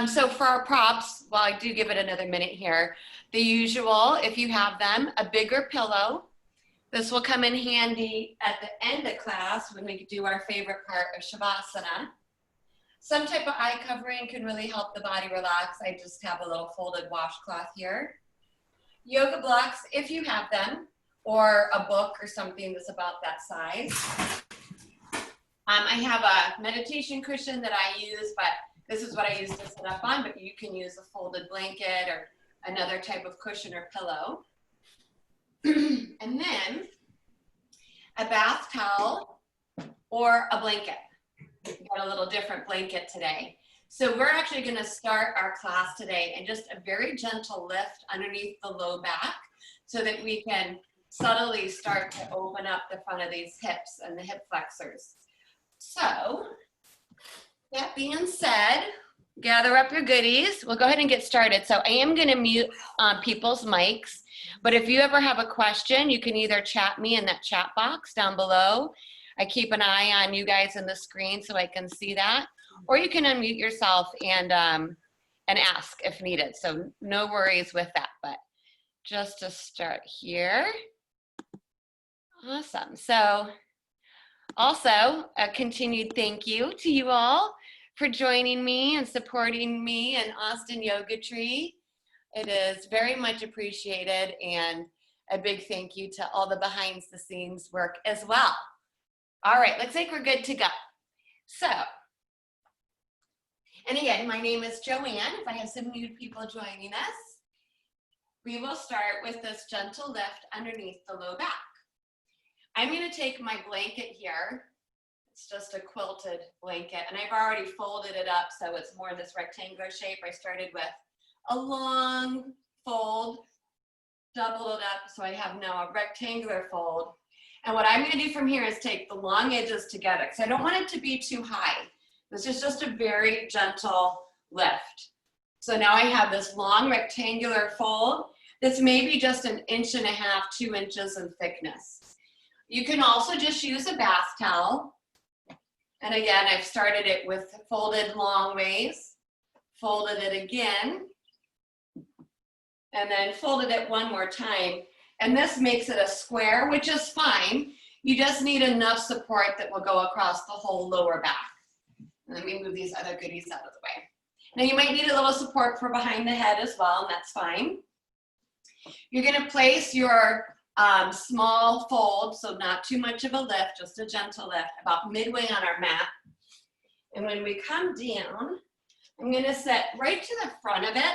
So for our props, well, I do give it another minute here. The usual, if you have them, a bigger pillow. This will come in handy at the end of class when we do our favorite part of Shavasana. Some type of eye covering can really help the body relax. I just have a little folded washcloth here. Yoga blocks, if you have them, or a book or something that's about that size. I have a meditation cushion that I use, but this is what I use to sit up on, but you can use a folded blanket or another type of cushion or pillow. And then a bath towel or a blanket. We've got a little different blanket today. So we're actually going to start our class today in just a very gentle lift underneath the low back so that we can subtly start to open up the front of these hips and the hip flexors. So that being said, gather up your goodies. We'll go ahead and get started. So I am going to mute people's mics, but if you ever have a question, you can either chat me in that chat box down below. I keep an eye on you guys in the screen so I can see that, or you can unmute yourself and ask if needed. So no worries with that, but just to start here. Awesome. So also a continued thank you to you all for joining me and supporting me and Austin Yoga Tree. It is very much appreciated, and a big thank you to all the behind the scenes work as well. All right, looks like we're good to go. So, and again, my name is Joanne. If I have some new people joining us, we will start with this gentle lift underneath the low back. I'm going to take my blanket here. It's just a quilted blanket, and I've already folded it up so it's more this rectangular shape. I started with a long fold, doubled it up, so I have now a rectangular fold. And what I'm going to do from here is take the long edges together, because I don't want it to be too high. This is just a very gentle lift. So now I have this long rectangular fold that's maybe just 1.5 inches, 2 inches in thickness. You can also just use a bath towel. And again, I've started it with folded long ways, folded it again, and then folded it one more time. And this makes it a square, which is fine. You just need enough support that will go across the whole lower back. And let me move these other goodies out of the way. Now you might need a little support for behind the head as well, and that's fine. You're going to place your small fold, so not too much of a lift, just a gentle lift, about midway on our mat. And when we come down, I'm going to sit right to the front of it,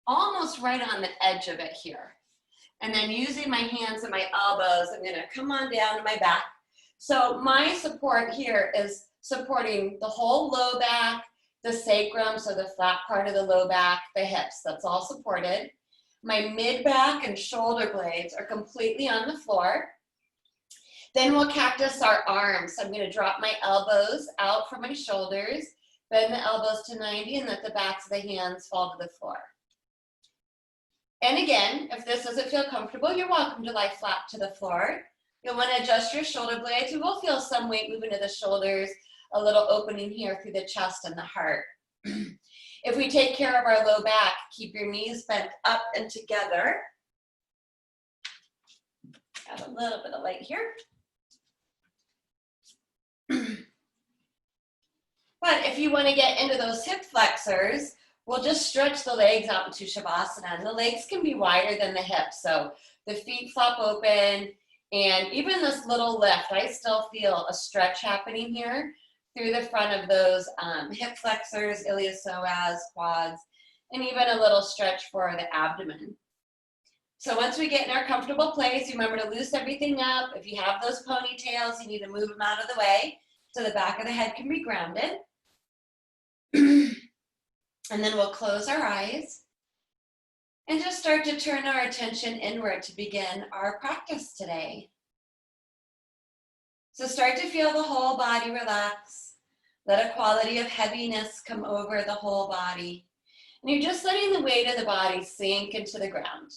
almost right on the edge of it here. And then using my hands and my elbows, I'm going to come on down to my back. So my support here is supporting the whole low back, the sacrum, so the flat part of the low back, the hips, that's all supported. My mid-back and shoulder blades are completely on the floor. Then we'll cactus our arms. So I'm going to drop my elbows out from my shoulders, bend the elbows to 90, and let the backs of the hands fall to the floor. And again, if this doesn't feel comfortable, you're welcome to lie flat to the floor. You'll want to adjust your shoulder blades. You will feel some weight moving to the shoulders, a little opening here through the chest and the heart. If we take care of our low back, keep your knees bent up and together. Got a little bit of light here. But if you want to get into those hip flexors, we'll just stretch the legs out into Shavasana. And the legs can be wider than the hips. So the feet flop open, and even this little lift, I still feel a stretch happening here through the front of those hip flexors, iliopsoas, quads, and even a little stretch for the abdomen. So once we get in our comfortable place, remember to loose everything up. If you have those ponytails, you need to move them out of the way so the back of the head can be grounded. And then we'll close our eyes and just start to turn our attention inward to begin our practice today. So start to feel the whole body relax. Let a quality of heaviness come over the whole body. And you're just letting the weight of the body sink into the ground.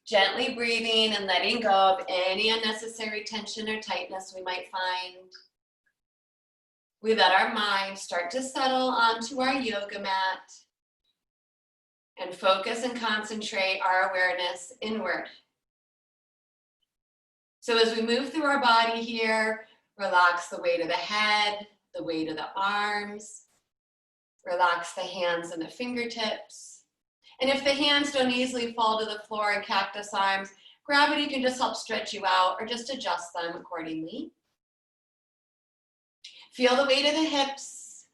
Gently breathing and letting go of any unnecessary tension or tightness we might find. we let our mind start to settle onto our yoga mat and focus and concentrate our awareness inward. So as we move through our body here, relax the weight of the head, the weight of the arms, relax the hands and the fingertips. And if the hands don't easily fall to the floor in cactus arms, gravity can just help stretch you out or just adjust them accordingly. Feel the weight of the hips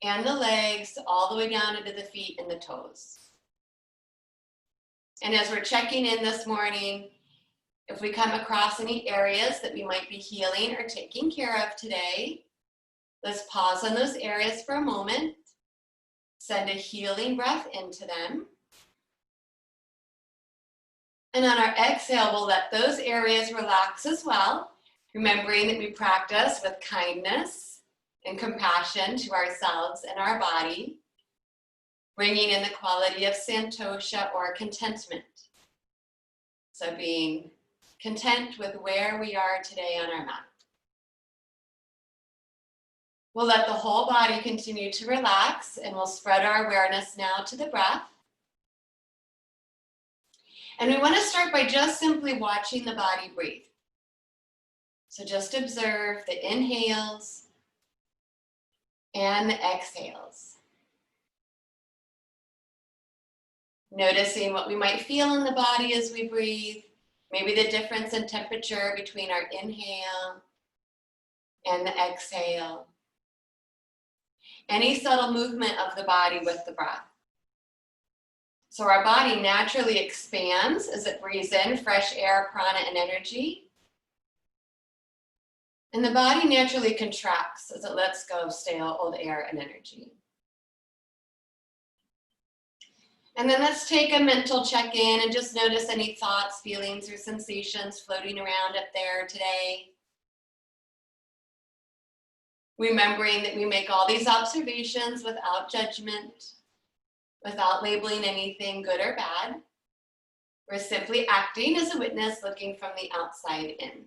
and the legs all the way down into the feet and the toes. And as we're checking in this morning, if we come across any areas that we might be healing or taking care of today, let's pause on those areas for a moment. Send a healing breath into them. And on our exhale, we'll let those areas relax as well, remembering that we practice with kindness and compassion to ourselves and our body, bringing in the quality of santosha or contentment. So being content with where we are today on our mat. We'll let the whole body continue to relax, and we'll spread our awareness now to the breath. And we want to start by just simply watching the body breathe. So just observe the inhales and the exhales. Noticing what we might feel in the body as we breathe. Maybe the difference in temperature between our inhale and the exhale. Any subtle movement of the body with the breath. So our body naturally expands as it breathes in fresh air, prana, and energy. And the body naturally contracts as it lets go of stale old air and energy. And then let's take a mental check-in and just notice any thoughts, feelings, or sensations floating around up there today. Remembering that we make all these observations without judgment, without labeling anything good or bad. We're simply acting as a witness looking from the outside in.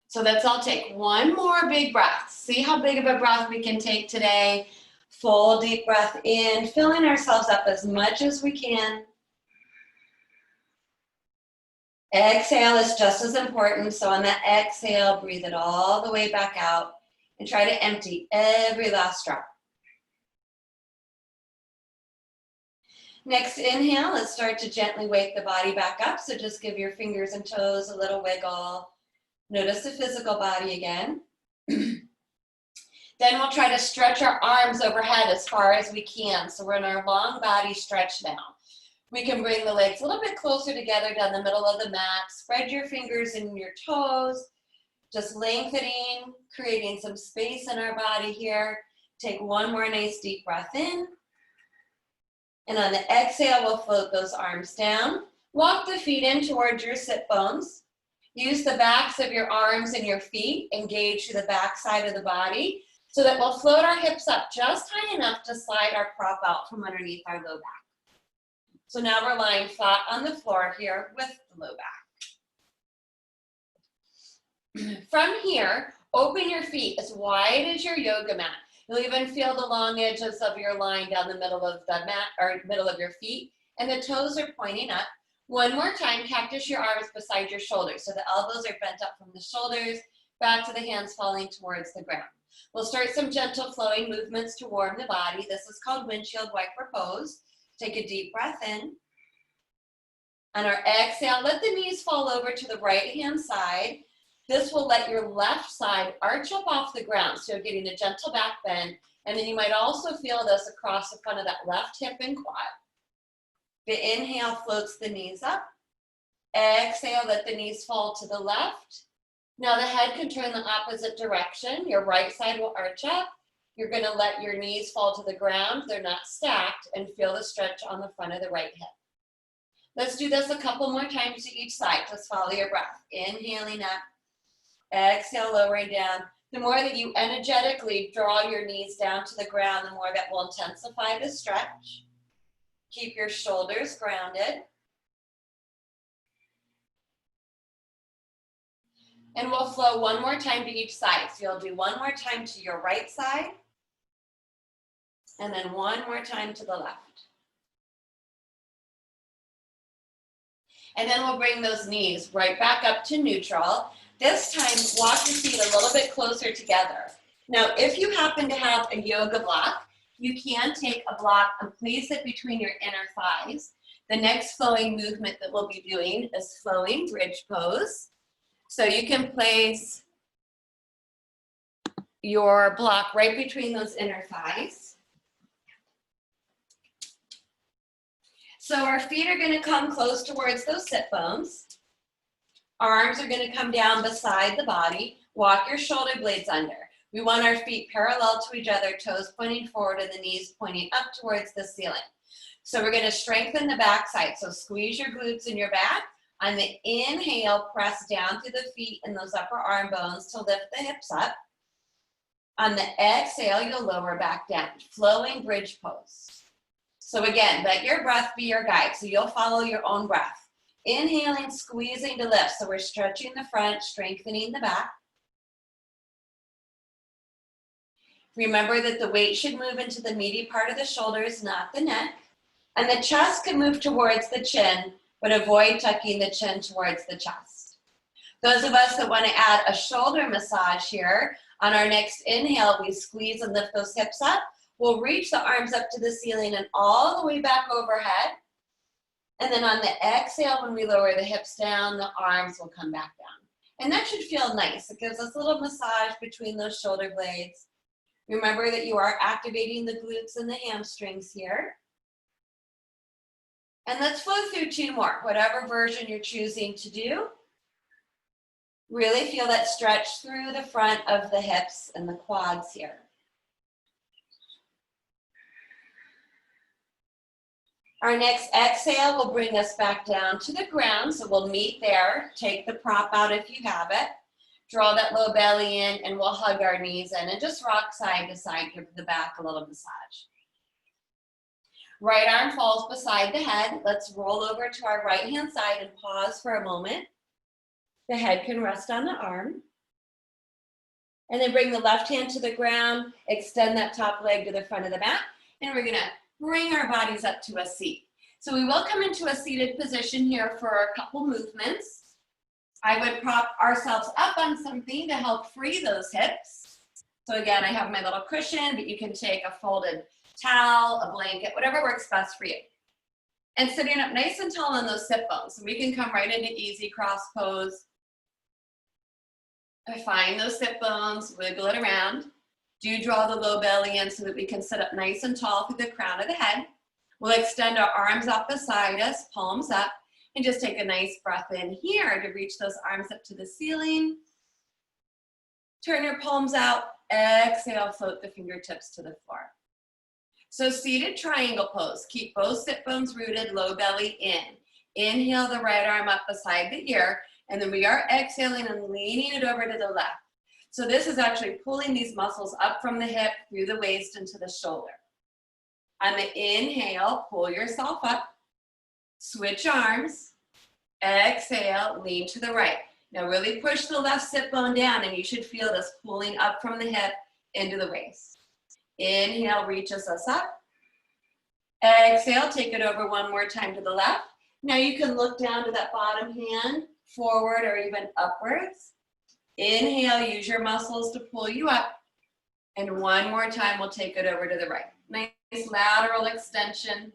So let's all take one more big breath. See how big of a breath we can take today. Full deep breath in, filling ourselves up as much as we can. Exhale is just as important. So on that exhale, breathe it all the way back out and try to empty every last drop. Next inhale, let's start to gently wake the body back up. So just give your fingers and toes a little wiggle. Notice the physical body again. Then we'll try to stretch our arms overhead as far as we can. So we're in our long body stretch now. We can bring the legs a little bit closer together down the middle of the mat. Spread your fingers and your toes. Just lengthening, creating some space in our body here. Take one more nice deep breath in. And on the exhale, we'll float those arms down. Walk the feet in towards your sit bones. Use the backs of your arms and your feet. Engage through the back side of the body so that we'll float our hips up just high enough to slide our prop out from underneath our low back. So now we're lying flat on the floor here with the low back. From here, open your feet as wide as your yoga mat. You'll even feel the long edges of your line down the middle of the mat or middle of your feet, and the toes are pointing up. One more time, cactus your arms beside your shoulders. So the elbows are bent up from the shoulders, back to the hands falling towards the ground. We'll start some gentle flowing movements to warm the body. This is called windshield wiper pose. Take a deep breath in. On our exhale, let the knees fall over to the right hand side. This will let your left side arch up off the ground. So you're getting a gentle back bend. And then you might also feel this across the front of that left hip and quad. The inhale floats the knees up. Exhale, let the knees fall to the left. Now the head can turn the opposite direction. Your right side will arch up. You're going to let your knees fall to the ground. They're not stacked, and feel the stretch on the front of the right hip. Let's do this a couple more times to each side. Just follow your breath. Inhaling up. Exhale, lowering down. The more that you energetically draw your knees down to the ground, the more that will intensify the stretch. Keep your shoulders grounded. And we'll flow one more time to each side. So you'll do one more time to your right side, and then one more time to the left. And then we'll bring those knees right back up to neutral. This time, walk your feet a little bit closer together. Now, if you happen to have a yoga block, you can take a block and place it between your inner thighs. The next flowing movement that we'll be doing is flowing bridge pose. So you can place your block right between those inner thighs. So our feet are going to come close towards those sit bones. Arms are going to come down beside the body. Walk your shoulder blades under. We want our feet parallel to each other, toes pointing forward and the knees pointing up towards the ceiling. So we're going to strengthen the back side. So squeeze your glutes in your back. On the inhale, press down through the feet and those upper arm bones to lift the hips up. On the exhale, you'll lower back down. Flowing bridge pose. So again, let your breath be your guide. So you'll follow your own breath. Inhaling, squeezing to lift. So we're stretching the front, strengthening the back. Remember that the weight should move into the meaty part of the shoulders, not the neck. And the chest can move towards the chin, but avoid tucking the chin towards the chest. Those of us that want to add a shoulder massage here, on our next inhale, we squeeze and lift those hips up. We'll reach the arms up to the ceiling and all the way back overhead. And then on the exhale, when we lower the hips down, the arms will come back down. And that should feel nice. It gives us a little massage between those shoulder blades. Remember that you are activating the glutes and the hamstrings here. And let's flow through two more, whatever version you're choosing to do. Really feel that stretch through the front of the hips and the quads here. Our next exhale will bring us back down to the ground. So we'll meet there. Take the prop out if you have it. Draw that low belly in and we'll hug our knees in and just rock side to side, give the back a little massage. Right arm falls beside the head. Let's roll over to our right hand side and pause for a moment. The head can rest on the arm. And then bring the left hand to the ground, extend that top leg to the front of the mat, and we're gonna bring our bodies up to a seat. So we will come into a seated position here for a couple movements. I would prop ourselves up on something to help free those hips. So again, I have my little cushion, but you can take a folded towel, a blanket, whatever works best for you. And sitting up nice and tall on those sit bones. So we can come right into easy cross pose. Find those sit bones, wiggle it around. Do draw the low belly in so that we can sit up nice and tall through the crown of the head. We'll extend our arms up beside us, palms up, and just take a nice breath in here to reach those arms up to the ceiling. Turn your palms out, exhale, float the fingertips to the floor. So seated triangle pose. Keep both sit bones rooted, low belly in. Inhale the right arm up beside the ear, and then we are exhaling and leaning it over to the left. So this is actually pulling these muscles up from the hip, through the waist, and to the shoulder. On the inhale, pull yourself up, switch arms, exhale, lean to the right. Now really push the left sit bone down, and you should feel this pulling up from the hip into the waist. Inhale, reaches us up. Exhale, take it over one more time to the left. Now you can look down to that bottom hand, forward or even upwards. Inhale, use your muscles to pull you up. And one more time, we'll take it over to the right. Nice lateral extension.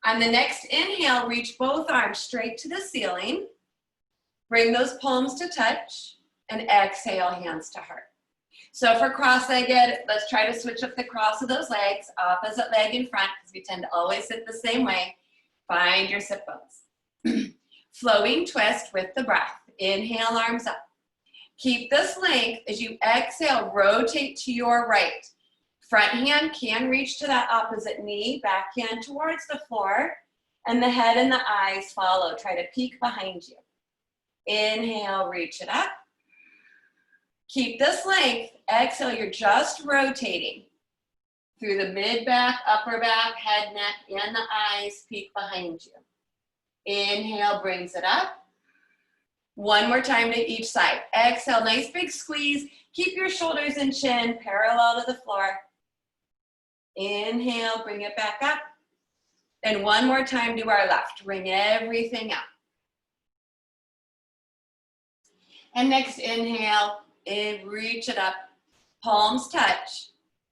On the next inhale, reach both arms straight to the ceiling. Bring those palms to touch. And exhale, hands to heart. So for cross-legged, let's try to switch up the cross of those legs. Opposite leg in front, because we tend to always sit the same way. Find your sit bones. Flowing twist with the breath. Inhale, arms up. Keep this length as you exhale, rotate to your right. Front hand can reach to that opposite knee, back hand towards the floor, and the head and the eyes follow. Try to peek behind you. Inhale, reach it up. Keep this length. Exhale, you're just rotating through the mid-back, upper back, head, neck, and the eyes, peek behind you. Inhale brings it up. One more time to each side. Exhale, nice big squeeze. Keep your shoulders and chin parallel to the floor. Inhale, bring it back up. Then one more time to our left. Bring everything up. And next inhale, reach it up. Palms touch.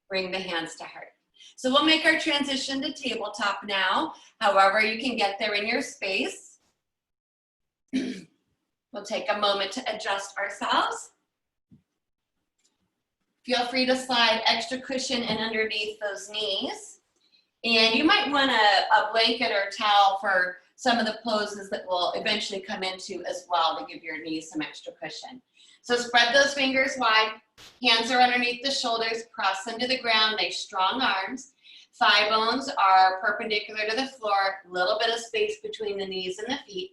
Bring the hands to heart. So we'll make our transition to tabletop now. However you can get there in your space. We'll take a moment to adjust ourselves. Feel free to slide extra cushion in underneath those knees. And you might want a blanket or towel for some of the poses that we'll eventually come into as well to give your knees some extra cushion. So spread those fingers wide. Hands are underneath the shoulders. Press them to the ground. Nice strong arms. Thigh bones are perpendicular to the floor. A little bit of space between the knees and the feet.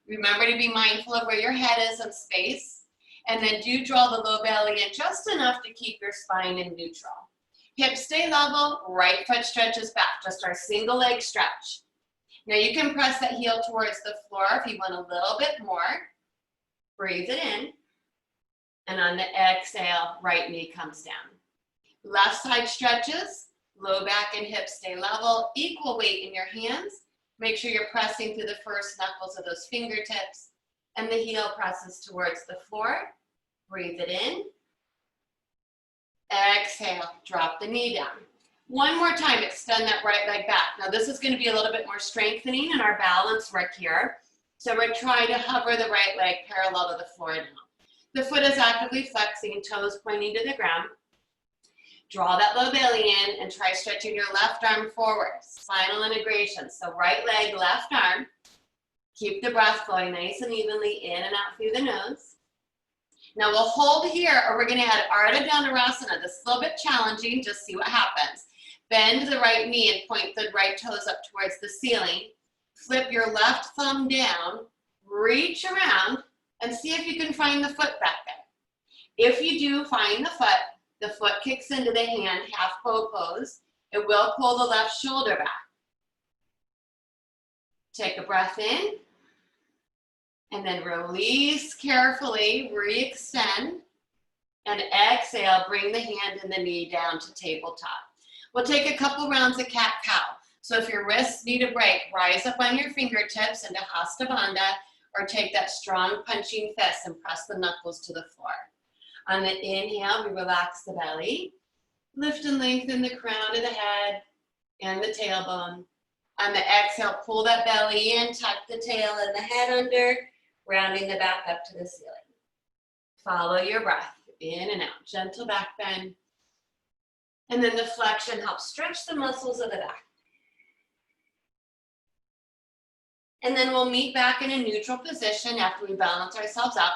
Remember to be mindful of where your head is in space. And then do draw the low belly in just enough to keep your spine in neutral. Hips stay level, right foot stretches back, just our single leg stretch. Now you can press that heel towards the floor if you want a little bit more. Breathe it in. And on the exhale, right knee comes down. Left side stretches, low back and hips stay level, equal weight in your hands. Make sure you're pressing through the first knuckles of those fingertips and the heel presses towards the floor. Breathe it in. Exhale, drop the knee down. One more time, extend that right leg back. Now this is going to be a little bit more strengthening in our balance work here. So we're trying to hover the right leg parallel to the floor now. The foot is actively flexing, toes pointing to the ground. Draw that low belly in and try stretching your left arm forward. Spinal integration. So right leg, left arm. Keep the breath flowing nice and evenly in and out through the nose. Now we'll hold here, or we're going to add Ardha Dhanurasana. This is a little bit challenging. Just see what happens. Bend the right knee and point the right toes up towards the ceiling. Flip your left thumb down. Reach around and see if you can find the foot back there. If you do find the foot kicks into the hand, half bow pose. It will pull the left shoulder back. Take a breath in. And then release carefully, re-extend. And exhale, bring the hand and the knee down to tabletop. We'll take a couple rounds of cat-cow. So if your wrists need a break, rise up on your fingertips into Hasta Bandha, or take that strong punching fist and press the knuckles to the floor. On the inhale, we relax the belly. Lift and lengthen the crown of the head and the tailbone. On the exhale, pull that belly in, tuck the tail and the head under, rounding the back up to the ceiling. Follow your breath, in and out, gentle back bend. And then the flexion helps stretch the muscles of the back. And then we'll meet back in a neutral position after we balance ourselves up,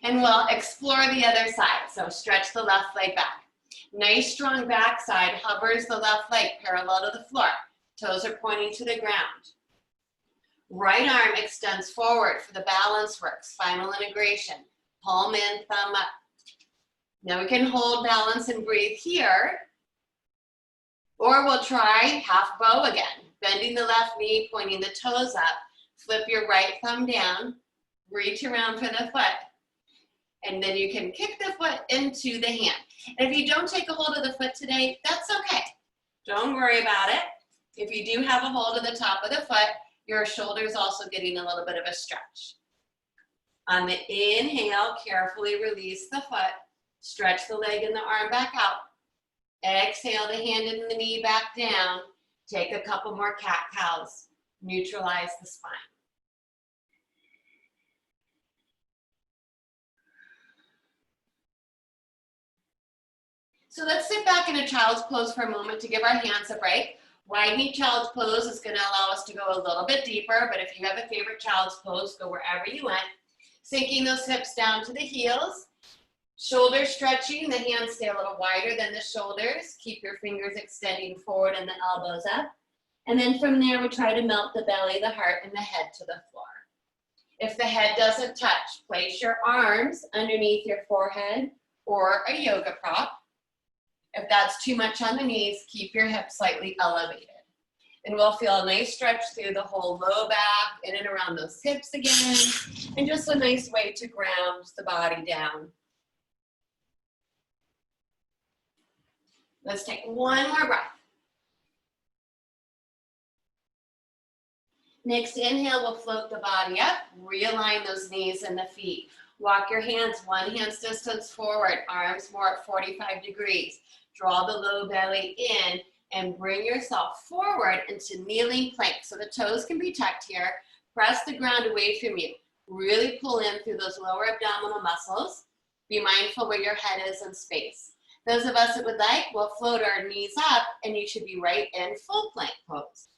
and we'll explore the other side. So stretch the left leg back. Nice strong back side hovers the left leg parallel to the floor. Toes are pointing to the ground. Right arm extends forward for the balance work, spinal integration. Palm in, thumb up. Now we can hold balance and breathe here. Or we'll try half bow again. Bending the left knee, pointing the toes up. Flip your right thumb down. Reach around for the foot. And then you can kick the foot into the hand. And if you don't take a hold of the foot today, that's okay. Don't worry about it. If you do have a hold of the top of the foot, your shoulder's also getting a little bit of a stretch. On the inhale, carefully release the foot. Stretch the leg and the arm back out. Exhale the hand and the knee back down. Take a couple more cat-cows. Neutralize the spine. So let's sit back in a child's pose for a moment to give our hands a break. Widening child's pose is going to allow us to go a little bit deeper, but if you have a favorite child's pose, go wherever you went. Sinking those hips down to the heels. Shoulders stretching, the hands stay a little wider than the shoulders. Keep your fingers extending forward and the elbows up. And then from there, we try to melt the belly, the heart, and the head to the floor. If the head doesn't touch, place your arms underneath your forehead or a yoga prop. If that's too much on the knees, keep your hips slightly elevated. And we'll feel a nice stretch through the whole low back, in and around those hips again, and just a nice way to ground the body down. Let's take one more breath. Next inhale, we'll float the body up, realign those knees and the feet. Walk your hands one hand's distance forward, arms more at 45 degrees. Draw the low belly in and bring yourself forward into kneeling plank. So the toes can be tucked here. Press the ground away from you. Really pull in through those lower abdominal muscles. Be mindful where your head is in space. Those of us that would like, we'll float our knees up and you should be right in full plank pose.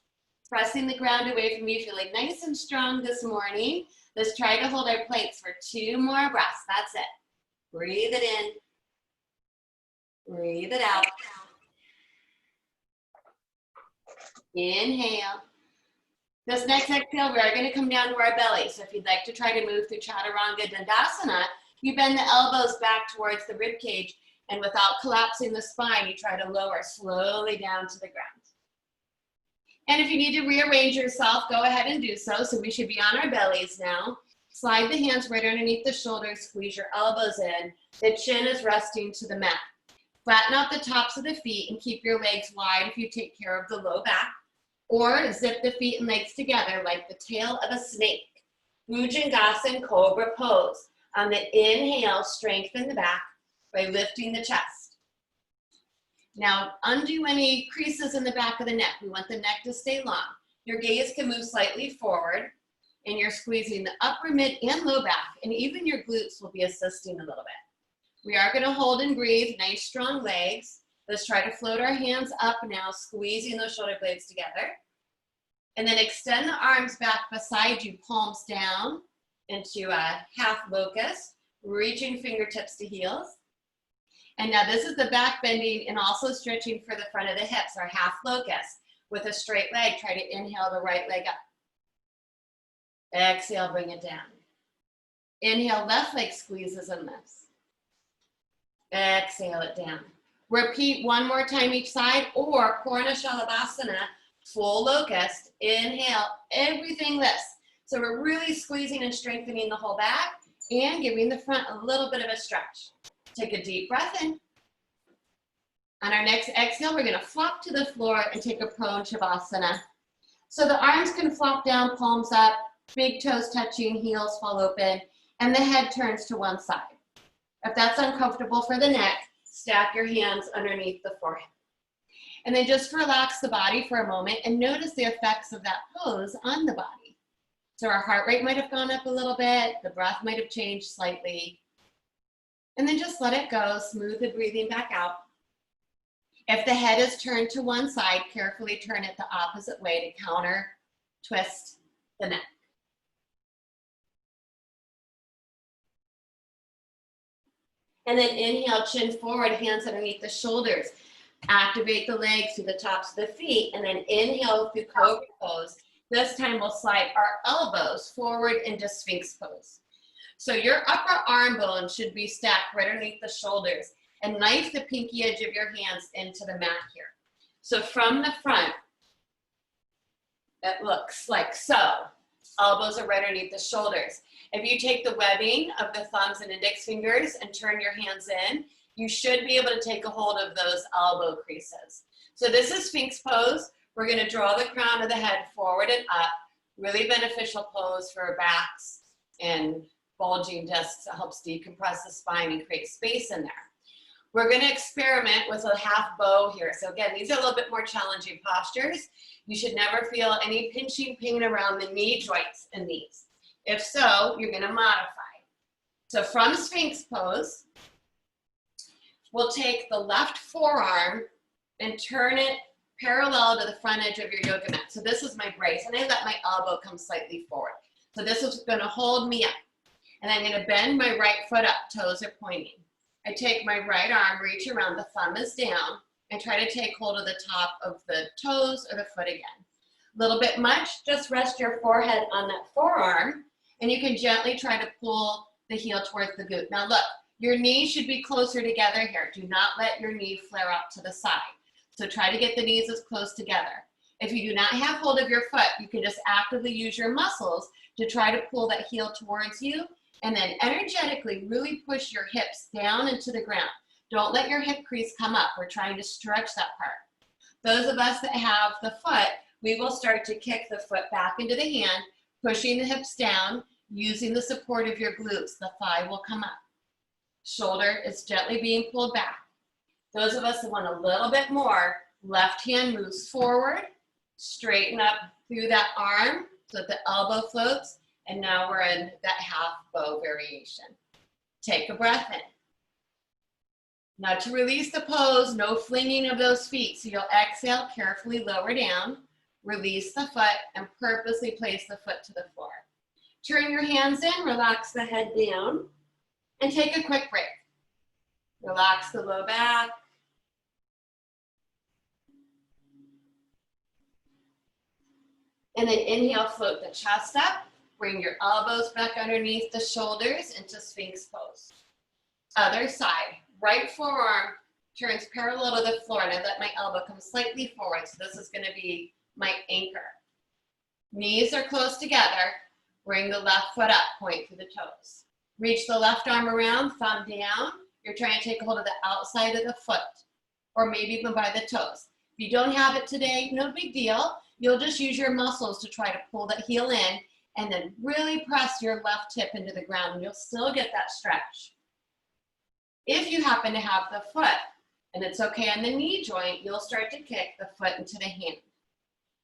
Pressing the ground away from you, feeling nice and strong this morning. Let's try to hold our planks for 2 more breaths. That's it. Breathe it in. Breathe it out. Inhale. This next exhale, we are going to come down to our belly. So if you'd like to try to move through Chaturanga Dandasana, you bend the elbows back towards the rib cage, and without collapsing the spine, you try to lower slowly down to the ground. And if you need to rearrange yourself, go ahead and do so. So we should be on our bellies now. Slide the hands right underneath the shoulders, squeeze your elbows in. The chin is resting to the mat. Flatten out the tops of the feet and keep your legs wide if you take care of the low back. Or zip the feet and legs together like the tail of a snake. Bhujangasana Cobra pose. On the inhale, strengthen the back by lifting the chest. Now, undo any creases in the back of the neck. We want the neck to stay long. Your gaze can move slightly forward, and you're squeezing the upper, mid, and low back, and even your glutes will be assisting a little bit. We are going to hold and breathe, nice strong legs. Let's try to float our hands up now, squeezing those shoulder blades together. And then extend the arms back beside you, palms down into a half locust, reaching fingertips to heels. And now this is the back bending and also stretching for the front of the hips, our half locust. With a straight leg, try to inhale the right leg up. Exhale, bring it down. Inhale, left leg squeezes and lifts. Exhale it down. Repeat one more time each side, or Purna Shalabhasana, full locust. Inhale, everything lifts. So we're really squeezing and strengthening the whole back and giving the front a little bit of a stretch. Take a deep breath in. On our next exhale, we're going to flop to the floor and take a prone Shavasana. So the arms can flop down, palms up, big toes touching, heels fall open, and the head turns to one side. If that's uncomfortable for the neck, stack your hands underneath the forehead. And then just relax the body for a moment and notice the effects of that pose on the body. So our heart rate might have gone up a little bit, the breath might have changed slightly. And then just let it go, smooth the breathing back out. If the head is turned to one side, carefully turn it the opposite way to counter twist the neck. And then inhale, chin forward, hands underneath the shoulders. Activate the legs to the tops of the feet, and then inhale through Cobra pose. This time we'll slide our elbows forward into Sphinx pose. So your upper arm bone should be stacked right underneath the shoulders, and knife the pinky edge of your hands into the mat here. So from the front, it looks like so. Elbows are right underneath the shoulders. If you take the webbing of the thumbs and index fingers and turn your hands in, you should be able to take a hold of those elbow creases. So this is Sphinx pose. We're going to draw the crown of the head forward and up. Really beneficial pose for backs and bulging discs. It helps decompress the spine and create space in there. We're going to experiment with a half bow here. So again, these are a little bit more challenging postures. You should never feel any pinching pain around the knee joints in these. If so, you're going to modify. So from Sphinx pose, we'll take the left forearm and turn it parallel to the front edge of your yoga mat. So this is my brace, and I let my elbow come slightly forward. So this is going to hold me up. And I'm going to bend my right foot up, toes are pointing. I take my right arm, reach around, the thumb is down, and try to take hold of the top of the toes or the foot again. A little bit much, just rest your forehead on that forearm, and you can gently try to pull the heel towards the glute. Now look, your knees should be closer together here. Do not let your knee flare up to the side. So try to get the knees as close together. If you do not have hold of your foot, you can just actively use your muscles to try to pull that heel towards you, and then energetically really push your hips down into the ground. Don't let your hip crease come up. We're trying to stretch that part. Those of us that have the foot, we will start to kick the foot back into the hand, pushing the hips down, using the support of your glutes. The thigh will come up. Shoulder is gently being pulled back. Those of us that want a little bit more, left hand moves forward, straighten up through that arm so that the elbow floats, and now we're in that half bow variation. Take a breath in. Now to release the pose, no flinging of those feet. So you'll exhale, carefully lower down, release the foot, and purposely place the foot to the floor. Turn your hands in, relax the head down, and take a quick break. Relax the low back. And then inhale, float the chest up. Bring your elbows back underneath the shoulders into Sphinx pose. Other side, right forearm turns parallel to the floor, and I let my elbow come slightly forward, so this is going to be my anchor. Knees are close together. Bring the left foot up, point through the toes. Reach the left arm around, thumb down. You're trying to take a hold of the outside of the foot, or maybe even by the toes. If you don't have it today, no big deal. You'll just use your muscles to try to pull that heel in, and then really press your left hip into the ground, and you'll still get that stretch. If you happen to have the foot, and it's okay on the knee joint, you'll start to kick the foot into the hand.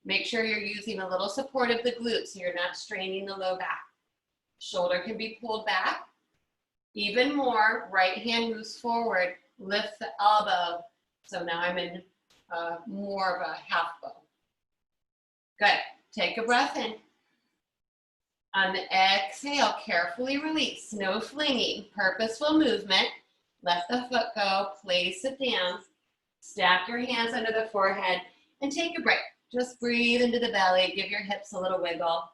Make sure you're using a little support of the glutes so you're not straining the low back. Shoulder can be pulled back. Even more, right hand moves forward, lift the elbow. So now I'm in more of a half bow. Good. Take a breath in. On the exhale, carefully release. No flinging, purposeful movement. Let the foot go, place it down. Stack your hands under the forehead and take a break. Just breathe into the belly, give your hips a little wiggle.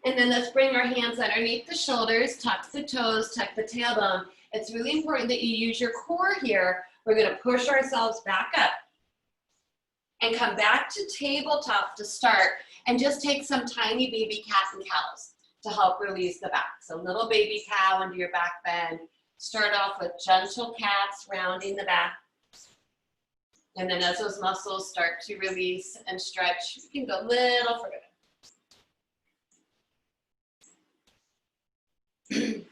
And then let's bring our hands underneath the shoulders, tuck the toes, tuck the tailbone. It's really important that you use your core here. We're gonna push ourselves back up and come back to tabletop to start, and just take some tiny baby cat and cows to help release the back. So little baby cow under your back bend. Start off with gentle cats, rounding the back. And then as those muscles start to release and stretch, you can go a little further.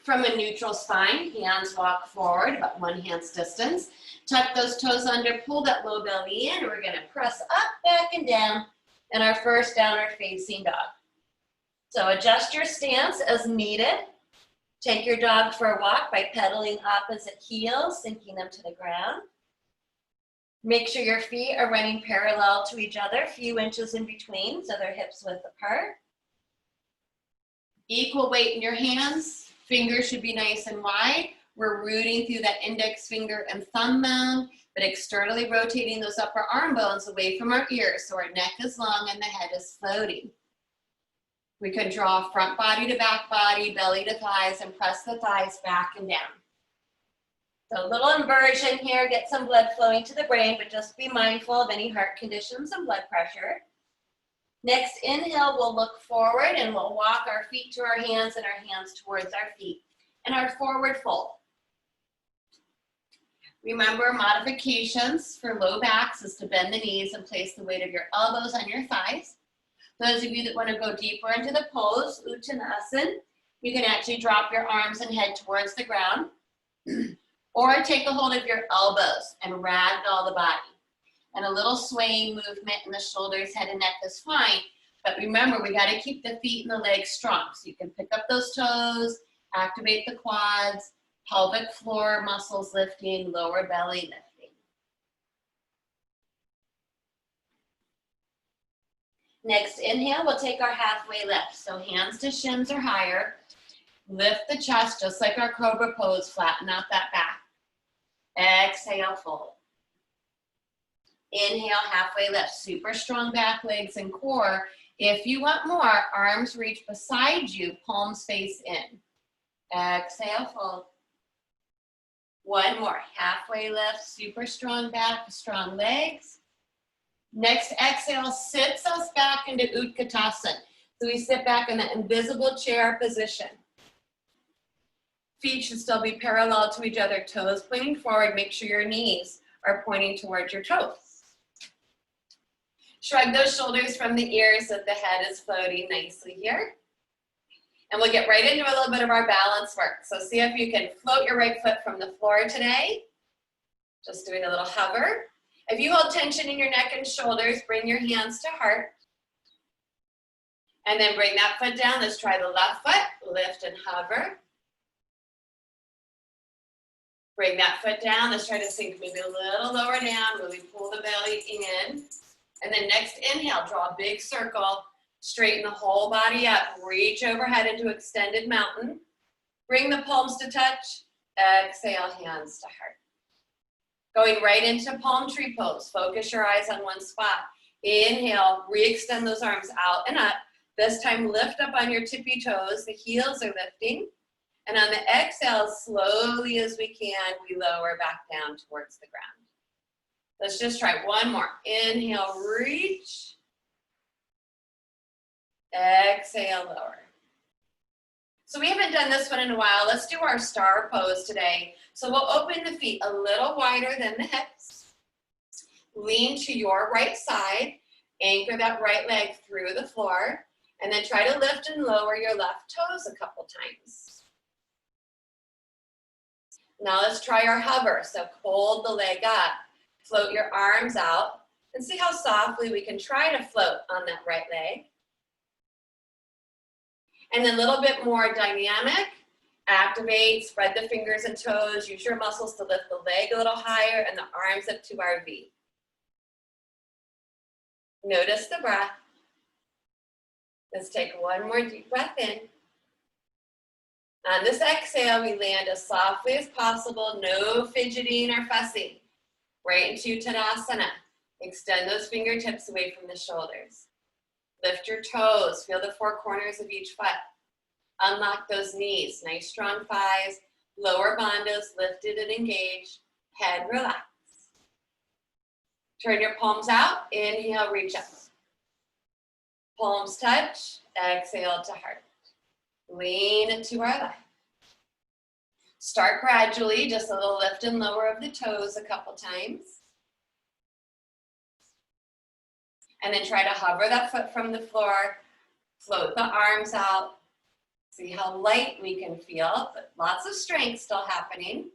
From a neutral spine, hands walk forward about 1 hand's distance. Tuck those toes under, pull that low belly in. We're gonna press up, back, and down in our first downward facing dog. So adjust your stance as needed. Take your dog for a walk by pedaling opposite heels, sinking them to the ground. Make sure your feet are running parallel to each other, a few inches in between, so they're hips width apart. Equal weight in your hands. Fingers should be nice and wide. We're rooting through that index finger and thumb mound, but externally rotating those upper arm bones away from our ears so our neck is long and the head is floating. We can draw front body to back body, belly to thighs, and press the thighs back and down. So a little inversion here, get some blood flowing to the brain, but just be mindful of any heart conditions and blood pressure. Next inhale, we'll look forward and we'll walk our feet to our hands and our hands towards our feet and our forward fold. Remember, modifications for low backs is to bend the knees and place the weight of your elbows on your thighs. Those of you that want to go deeper into the pose, Uttanasana, you can actually drop your arms and head towards the ground. Or take a hold of your elbows and ragdoll the body. And a little swaying movement in the shoulders, head and neck is fine. But remember, we got to keep the feet and the legs strong. So you can pick up those toes, activate the quads, pelvic floor muscles lifting, lower belly lifting. Next inhale, we'll take our halfway lift. So hands to shins or higher. Lift the chest just like our cobra pose, flatten out that back. Exhale, fold. Inhale, halfway lift. Super strong back, legs, and core. If you want more, arms reach beside you, palms face in. Exhale, fold. One more, halfway lift, super strong back, strong legs. Next exhale sits us back into Utkatasana. So we sit back in the invisible chair position. Feet should still be parallel to each other, toes pointing forward. Make sure your knees are pointing towards your toes. Shrug those shoulders from the ears so that the head is floating nicely here. And we'll get right into a little bit of our balance work. So see if you can float your right foot from the floor today. Just doing a little hover. If you hold tension in your neck and shoulders, bring your hands to heart. And then bring that foot down. Let's try the left foot, lift and hover. Bring that foot down. Let's try to sink maybe a little lower down. Really pull the belly in. And then next inhale, draw a big circle. Straighten the whole body up. Reach overhead into extended mountain. Bring the palms to touch. Exhale, hands to heart. Going right into palm tree pose. Focus your eyes on one spot. Inhale, re-extend those arms out and up. This time, lift up on your tippy toes. The heels are lifting. And on the exhale, slowly as we can, we lower back down towards the ground. Let's just try one more. Inhale, reach. Exhale, lower. So we haven't done this one in a while. Let's do our star pose today. So we'll open the feet a little wider than the hips. Lean to your right side. Anchor that right leg through the floor. And then try to lift and lower your left toes a couple times. Now let's try our hover. So hold the leg up. Float your arms out. And see how softly we can try to float on that right leg. And then a little bit more dynamic. Activate, spread the fingers and toes. Use your muscles to lift the leg a little higher and the arms up to our V. Notice the breath. Let's take one more deep breath in. On this exhale, we land as softly as possible, no fidgeting or fussing. Right into Tadasana. Extend those fingertips away from the shoulders. Lift your toes, feel the four corners of each foot. Unlock those knees, nice strong thighs, lower bandhas lifted and engaged, head relaxed. Turn your palms out, inhale, reach up. Palms touch, exhale to heart. Lean into our left. Start gradually, just a little lift and lower of the toes a couple times. And then try to hover that foot from the floor, float the arms out. See how light we can feel, but lots of strength still happening.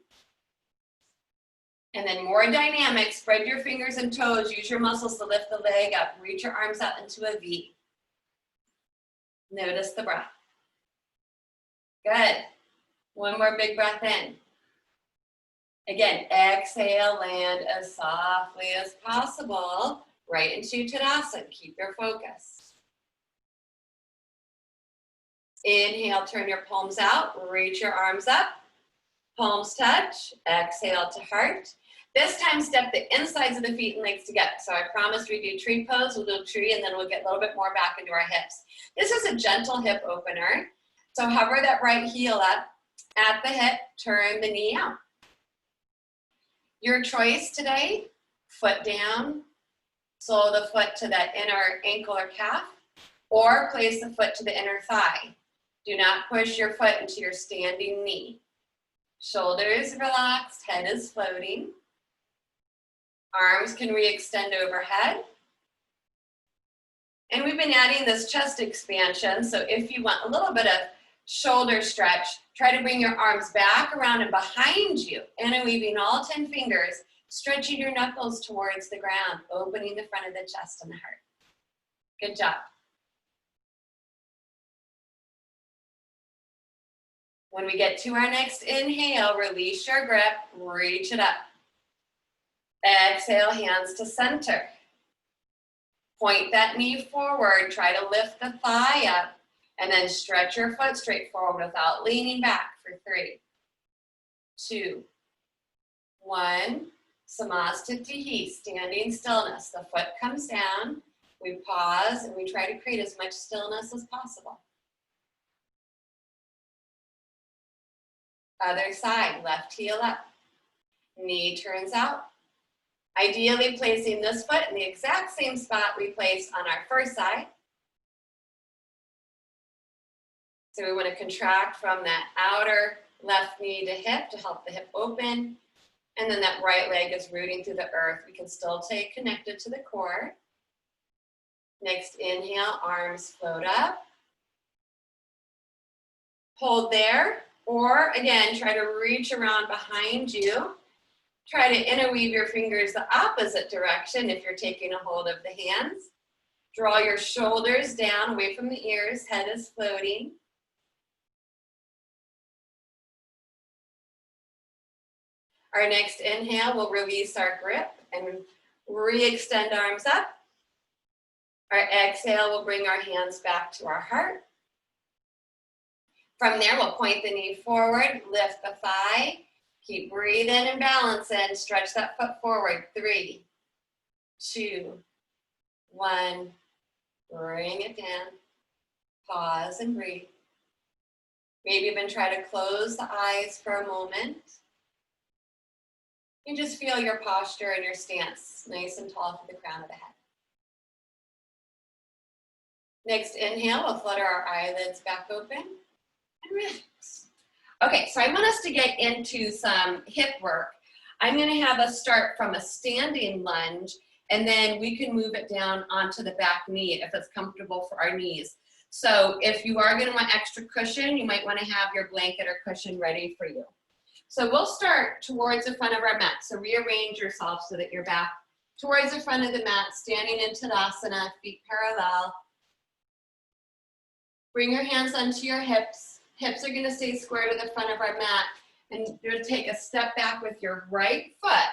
And then more dynamic, spread your fingers and toes, use your muscles to lift the leg up, reach your arms out into a V. Notice the breath. Good. One more big breath in. Again, exhale, land as softly as possible, right into Tadasana. Keep your focus. Inhale, turn your palms out, reach your arms up, palms touch, exhale to heart. This time, step the insides of the feet and legs together. So I promised we do tree pose, we'll do tree, and then we'll get a little bit more back into our hips. This is a gentle hip opener. So hover that right heel up at the hip, turn the knee out. Your choice today, foot down, sole the foot to that inner ankle or calf, or place the foot to the inner thigh. Do not push your foot into your standing knee. Shoulders relaxed, head is floating. Arms can re-extend overhead. And we've been adding this chest expansion, so if you want a little bit of shoulder stretch, try to bring your arms back around and behind you, interweaving all 10 fingers, stretching your knuckles towards the ground, opening the front of the chest and the heart. Good job. When we get to our next inhale, release your grip, reach it up. Exhale, hands to center. Point that knee forward, try to lift the thigh up, and then stretch your foot straight forward without leaning back for 3, 2, 1. Samastitihi, standing stillness. The foot comes down, we pause, and we try to create as much stillness as possible. Other side, left heel up. knee turns out. Ideally placing this foot in the exact same spot we placed on our first side. So we want to contract from that outer left knee to hip to help the hip open. And then that right leg is rooting through the earth. We can still stay connected to the core. Next inhale, arms float up. Hold there, or again, try to reach around behind you. Try to interweave your fingers the opposite direction if you're taking a hold of the hands. Draw your shoulders down away from the ears, head is floating. Our next inhale will release our grip and re-extend arms up. Our exhale will bring our hands back to our heart. From there, we'll point the knee forward, lift the thigh, keep breathing and balancing, stretch that foot forward. 3, 2, 1, bring it down, pause and breathe. Maybe even try to close the eyes for a moment. And just feel your posture and your stance, nice and tall to the crown of the head. Next inhale, we'll flutter our eyelids back open and relax. Okay, so I want us to get into some hip work. I'm going to have us start from a standing lunge, and then we can move it down onto the back knee if it's comfortable for our knees. So if you are going to want extra cushion, you might want to have your blanket or cushion ready for you. So we'll start towards the front of our mat. So rearrange yourself so that you're back towards the front of the mat, standing in Tadasana, feet parallel. Bring your hands onto your hips. Hips are gonna stay square to the front of our mat. And you're gonna take a step back with your right foot,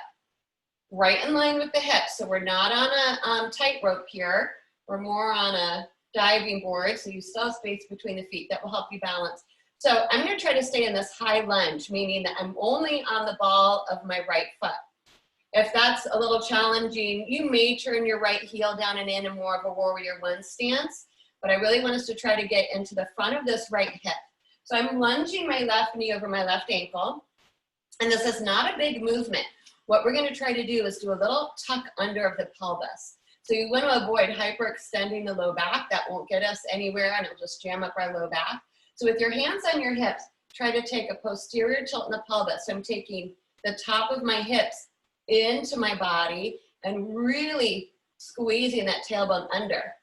right in line with the hips. So we're not on a tightrope here. We're more on a diving board. So you still have space between the feet. That will help you balance. So I'm gonna try to stay in this high lunge, meaning that I'm only on the ball of my right foot. If that's a little challenging, you may turn your right heel down and in more of a warrior one stance, but I really want us to try to get into the front of this right hip. So I'm lunging my left knee over my left ankle, and this is not a big movement. What we're gonna try to do is do a little tuck under of the pelvis. So you wanna avoid hyperextending the low back. That won't get us anywhere, and it'll just jam up our low back. So with your hands on your hips, try to take a posterior tilt in the pelvis. So I'm taking the top of my hips into my body and really squeezing that tailbone under.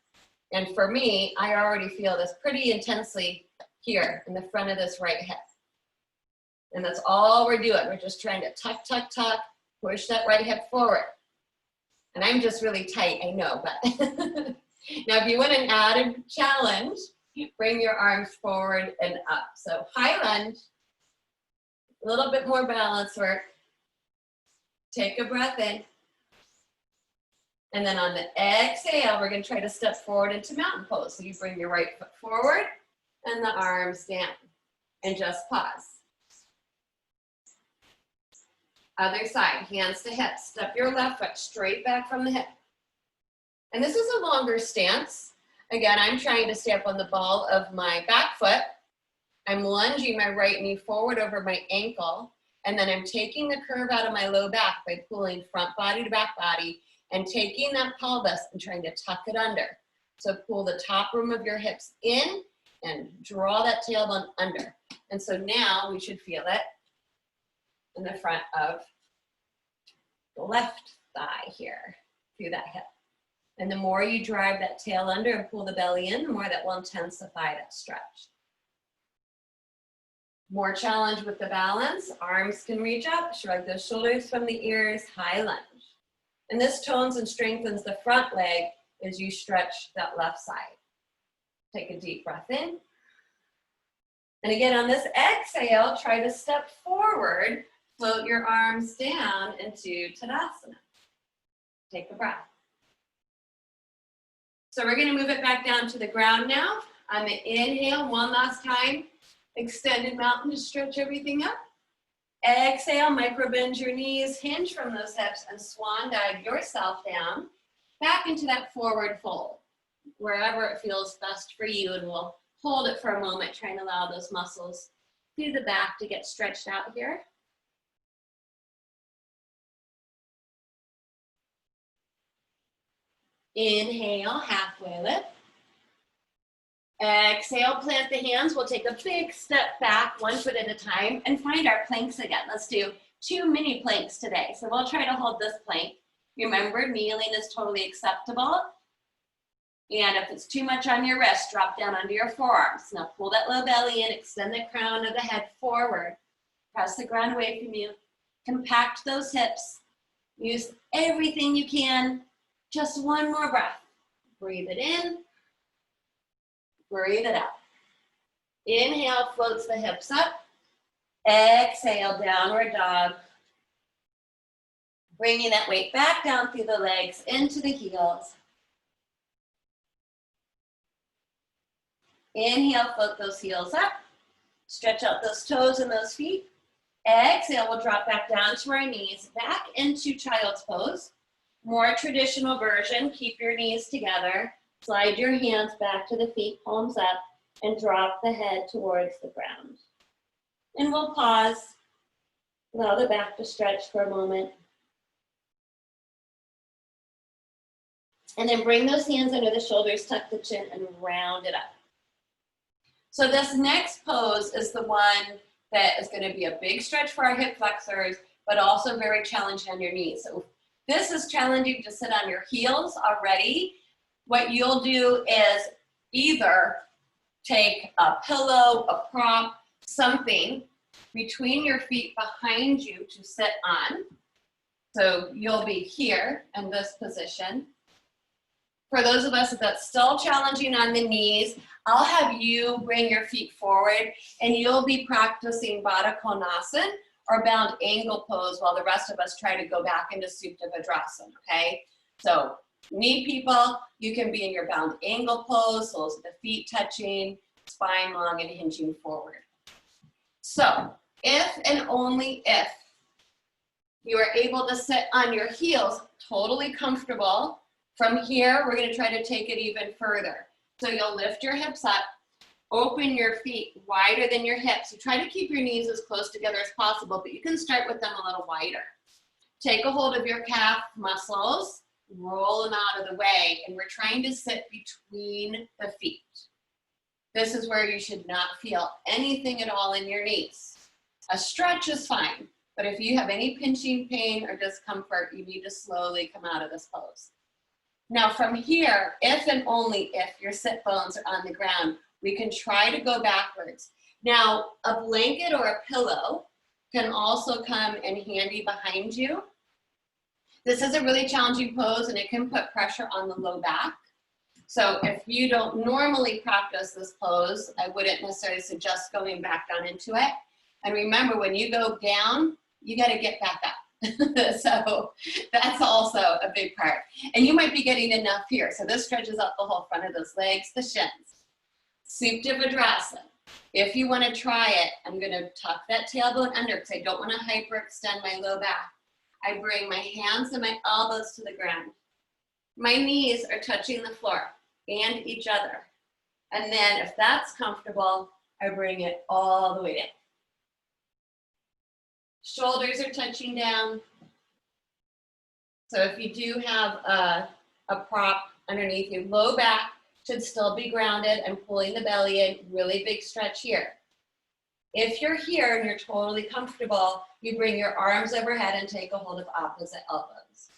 And for me, I already feel this pretty intensely here in the front of this right hip. And that's all we're doing. We're just trying to tuck, tuck, tuck, push that right hip forward. And I'm just really tight, I know, but now if you want an added challenge, bring your arms forward and up. So high lunge, a little bit more balance work. Take a breath in. And then on the exhale, we're going to try to step forward into mountain pose. So you bring your right foot forward and the arms down. And just pause. Other side, hands to hips. Step your left foot straight back from the hip. And this is a longer stance. Again, I'm trying to stay up on the ball of my back foot. I'm lunging my right knee forward over my ankle. And then I'm taking the curve out of my low back by pulling front body to back body and taking that pelvis and trying to tuck it under. So pull the top rim of your hips in and draw that tailbone under. And so now we should feel it in the front of the left thigh here through that hip. And the more you drive that tail under and pull the belly in, the more that will intensify that stretch. More challenge with the balance. Arms can reach up, shrug those shoulders from the ears, high lunge. And this tones and strengthens the front leg as you stretch that left side. Take a deep breath in. And again, on this exhale, try to step forward, float your arms down into Tadasana. Take a breath. So we're gonna move it back down to the ground now. On the inhale, one last time, extended mountain to stretch everything up. Exhale, micro bend your knees, hinge from those hips, and swan dive yourself down back into that forward fold, wherever it feels best for you. And we'll hold it for a moment, trying to allow those muscles through the back to get stretched out here. Inhale, halfway lift. Exhale, plant the hands. We'll take a big step back, 1 foot at a time, and find our planks again. Let's do 2 mini planks today. So we'll try to hold this plank. Remember, kneeling is totally acceptable. And if it's too much on your wrist, drop down onto your forearms. Now pull that low belly in, extend the crown of the head forward. Press the ground away from you. Compact those hips. Use everything you can. Just 1 more breath. Breathe it in. Breathe it out. Inhale, floats the hips up. Exhale, downward dog. Bringing that weight back down through the legs, into the heels. Inhale, float those heels up. Stretch out those toes and those feet. Exhale, we'll drop back down to our knees, back into child's pose. More traditional version, keep your knees together. Slide your hands back to the feet, palms up, and drop the head towards the ground. And we'll pause. Allow the back to stretch for a moment. And then bring those hands under the shoulders, tuck the chin, and round it up. So this next pose is the one that is going to be a big stretch for our hip flexors, but also very challenging on your knees. So this is challenging to sit on your heels already. What you'll do is either take a pillow, a prop, something between your feet behind you to sit on. So you'll be here in this position. For those of us that's still challenging on the knees, I'll have you bring your feet forward and you'll be practicing Baddha Konasana or bound angle pose while the rest of us try to go back into Supta Vajrasana, okay? So knee people, you can be in your bound angle pose, soles of the feet touching, spine long and hinging forward. So if and only if you are able to sit on your heels, totally comfortable, from here, we're gonna try to take it even further. So you'll lift your hips up, open your feet wider than your hips. You try to keep your knees as close together as possible, but you can start with them a little wider. Take a hold of your calf muscles, roll them out of the way, and we're trying to sit between the feet. This is where you should not feel anything at all in your knees. A stretch is fine, but if you have any pinching pain or discomfort, you need to slowly come out of this pose. Now from here, if and only if your sit bones are on the ground, we can try to go backwards. Now, a blanket or a pillow can also come in handy behind you. This is a really challenging pose and it can put pressure on the low back. So if you don't normally practice this pose, I wouldn't necessarily suggest going back down into it. And remember, when you go down, you got to get back up. So that's also a big part. And you might be getting enough here. So this stretches out the whole front of those legs, the shins. Supta Vajrasana. If you want to try it, I'm going to tuck that tailbone under because I don't want to hyperextend my low back. I bring my hands and my elbows to the ground. My knees are touching the floor and each other. And then if that's comfortable, I bring it all the way down. Shoulders are touching down. So if you do have a prop underneath you, low back should still be grounded and pulling the belly in, really big stretch here. If you're here and you're totally comfortable, you bring your arms overhead and take a hold of opposite elbows.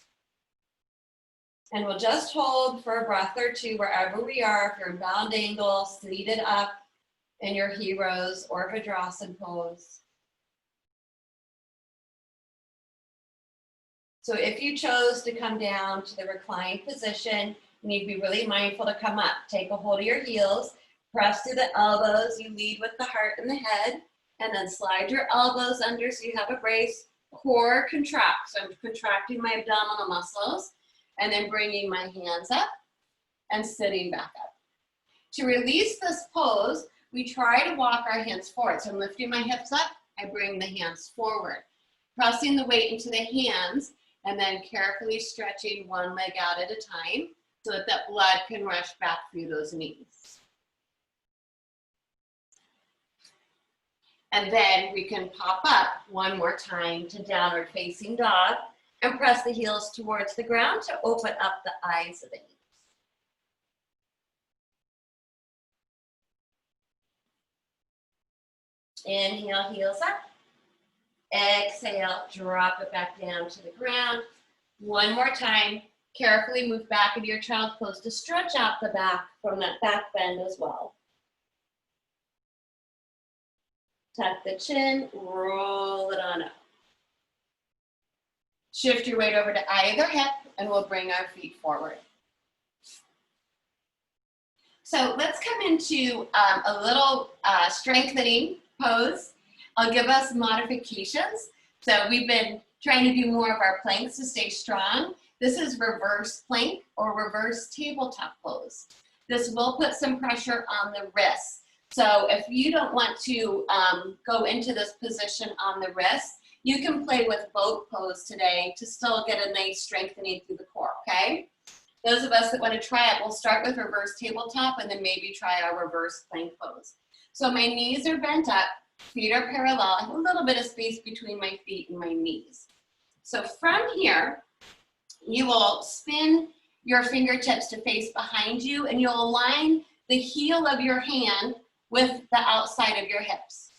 And we'll just hold for a breath or two wherever we are. If you're in bound angle, seated up in your heroes or Vajrasana pose. So if you chose to come down to the reclined position, you need to be really mindful to come up. Take a hold of your heels, press through the elbows. You lead with the heart and the head, and then slide your elbows under so you have a brace. Core contracts. So I'm contracting my abdominal muscles, and then bringing my hands up and sitting back up. To release this pose, we try to walk our hands forward. So I'm lifting my hips up, I bring the hands forward. Pressing the weight into the hands, and then carefully stretching one leg out at a time so that that blood can rush back through those knees. And then we can pop up one more time to downward facing dog and press the heels towards the ground to open up the eyes of the knee. Inhale, heels up. Exhale, drop it back down to the ground. One more time. Carefully move back into your child's pose to stretch out the back from that back bend as well. Tuck the chin, roll it on up. Shift your weight over to either hip and we'll bring our feet forward. So let's come into a little strengthening pose. I'll give us modifications. So we've been trying to do more of our planks to stay strong. This is reverse plank or reverse tabletop pose. This will put some pressure on the wrists. So if you don't want to go into this position on the wrists, you can play with boat pose today to still get a nice strengthening through the core, okay? Those of us that want to try it, we'll start with reverse tabletop and then maybe try our reverse plank pose. So my knees are bent up, feet are parallel. I have a little bit of space between my feet and my knees. So from here, you will spin your fingertips to face behind you and you'll align the heel of your hand with the outside of your hips.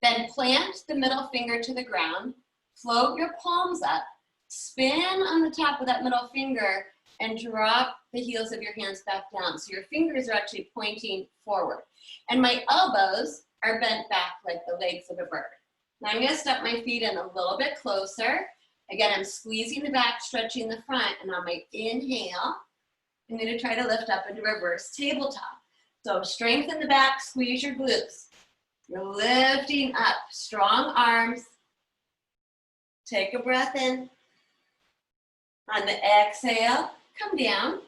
Then plant the middle finger to the ground, float your palms up, spin on the top of that middle finger and drop the heels of your hands back down. So your fingers are actually pointing forward. And my elbows are bent back like the legs of a bird. Now I'm gonna step my feet in a little bit closer. Again, I'm squeezing the back, stretching the front, and on my inhale, I'm gonna try to lift up into reverse tabletop. So strengthen the back, squeeze your glutes. You're lifting up, strong arms. Take a breath in. On the exhale, come down.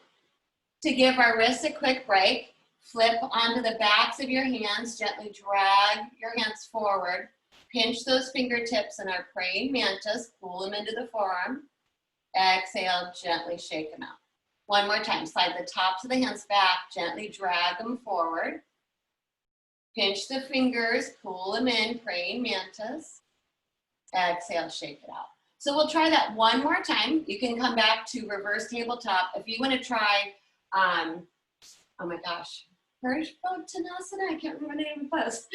To give our wrists a quick break, flip onto the backs of your hands, gently drag your hands forward. Pinch those fingertips in our praying mantis, pull them into the forearm. Exhale, gently shake them out. One more time, slide the tops of the hands back, gently drag them forward. Pinch the fingers, pull them in, praying mantis. Exhale, shake it out. So we'll try that one more time. You can come back to reverse tabletop. If you want to try, oh my gosh, Tanasana, I can't remember the name of the pose.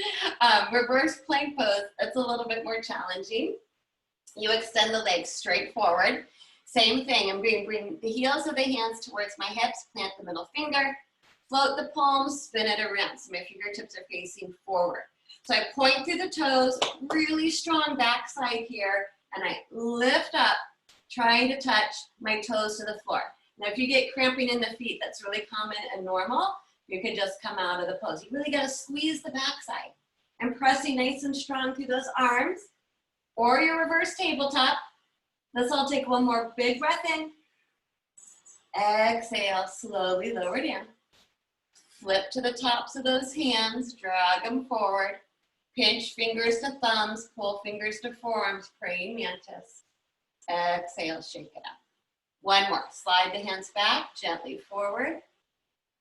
Reverse plank pose, it's a little bit more challenging. You extend the legs straight forward. Same thing, I'm going to bring the heels of the hands towards my hips, plant the middle finger, float the palms, spin it around. So my fingertips are facing forward. So I point through the toes, really strong backside here, and I lift up, trying to touch my toes to the floor. Now if you get cramping in the feet, that's really common and normal. You can just come out of the pose. You really got to squeeze the backside and pressing nice and strong through those arms or your reverse tabletop. Let's all take one more big breath in. Exhale, slowly lower down. Flip to the tops of those hands, drag them forward. Pinch fingers to thumbs, pull fingers to forearms, praying mantis. Exhale, shake it out. One more, slide the hands back, gently forward.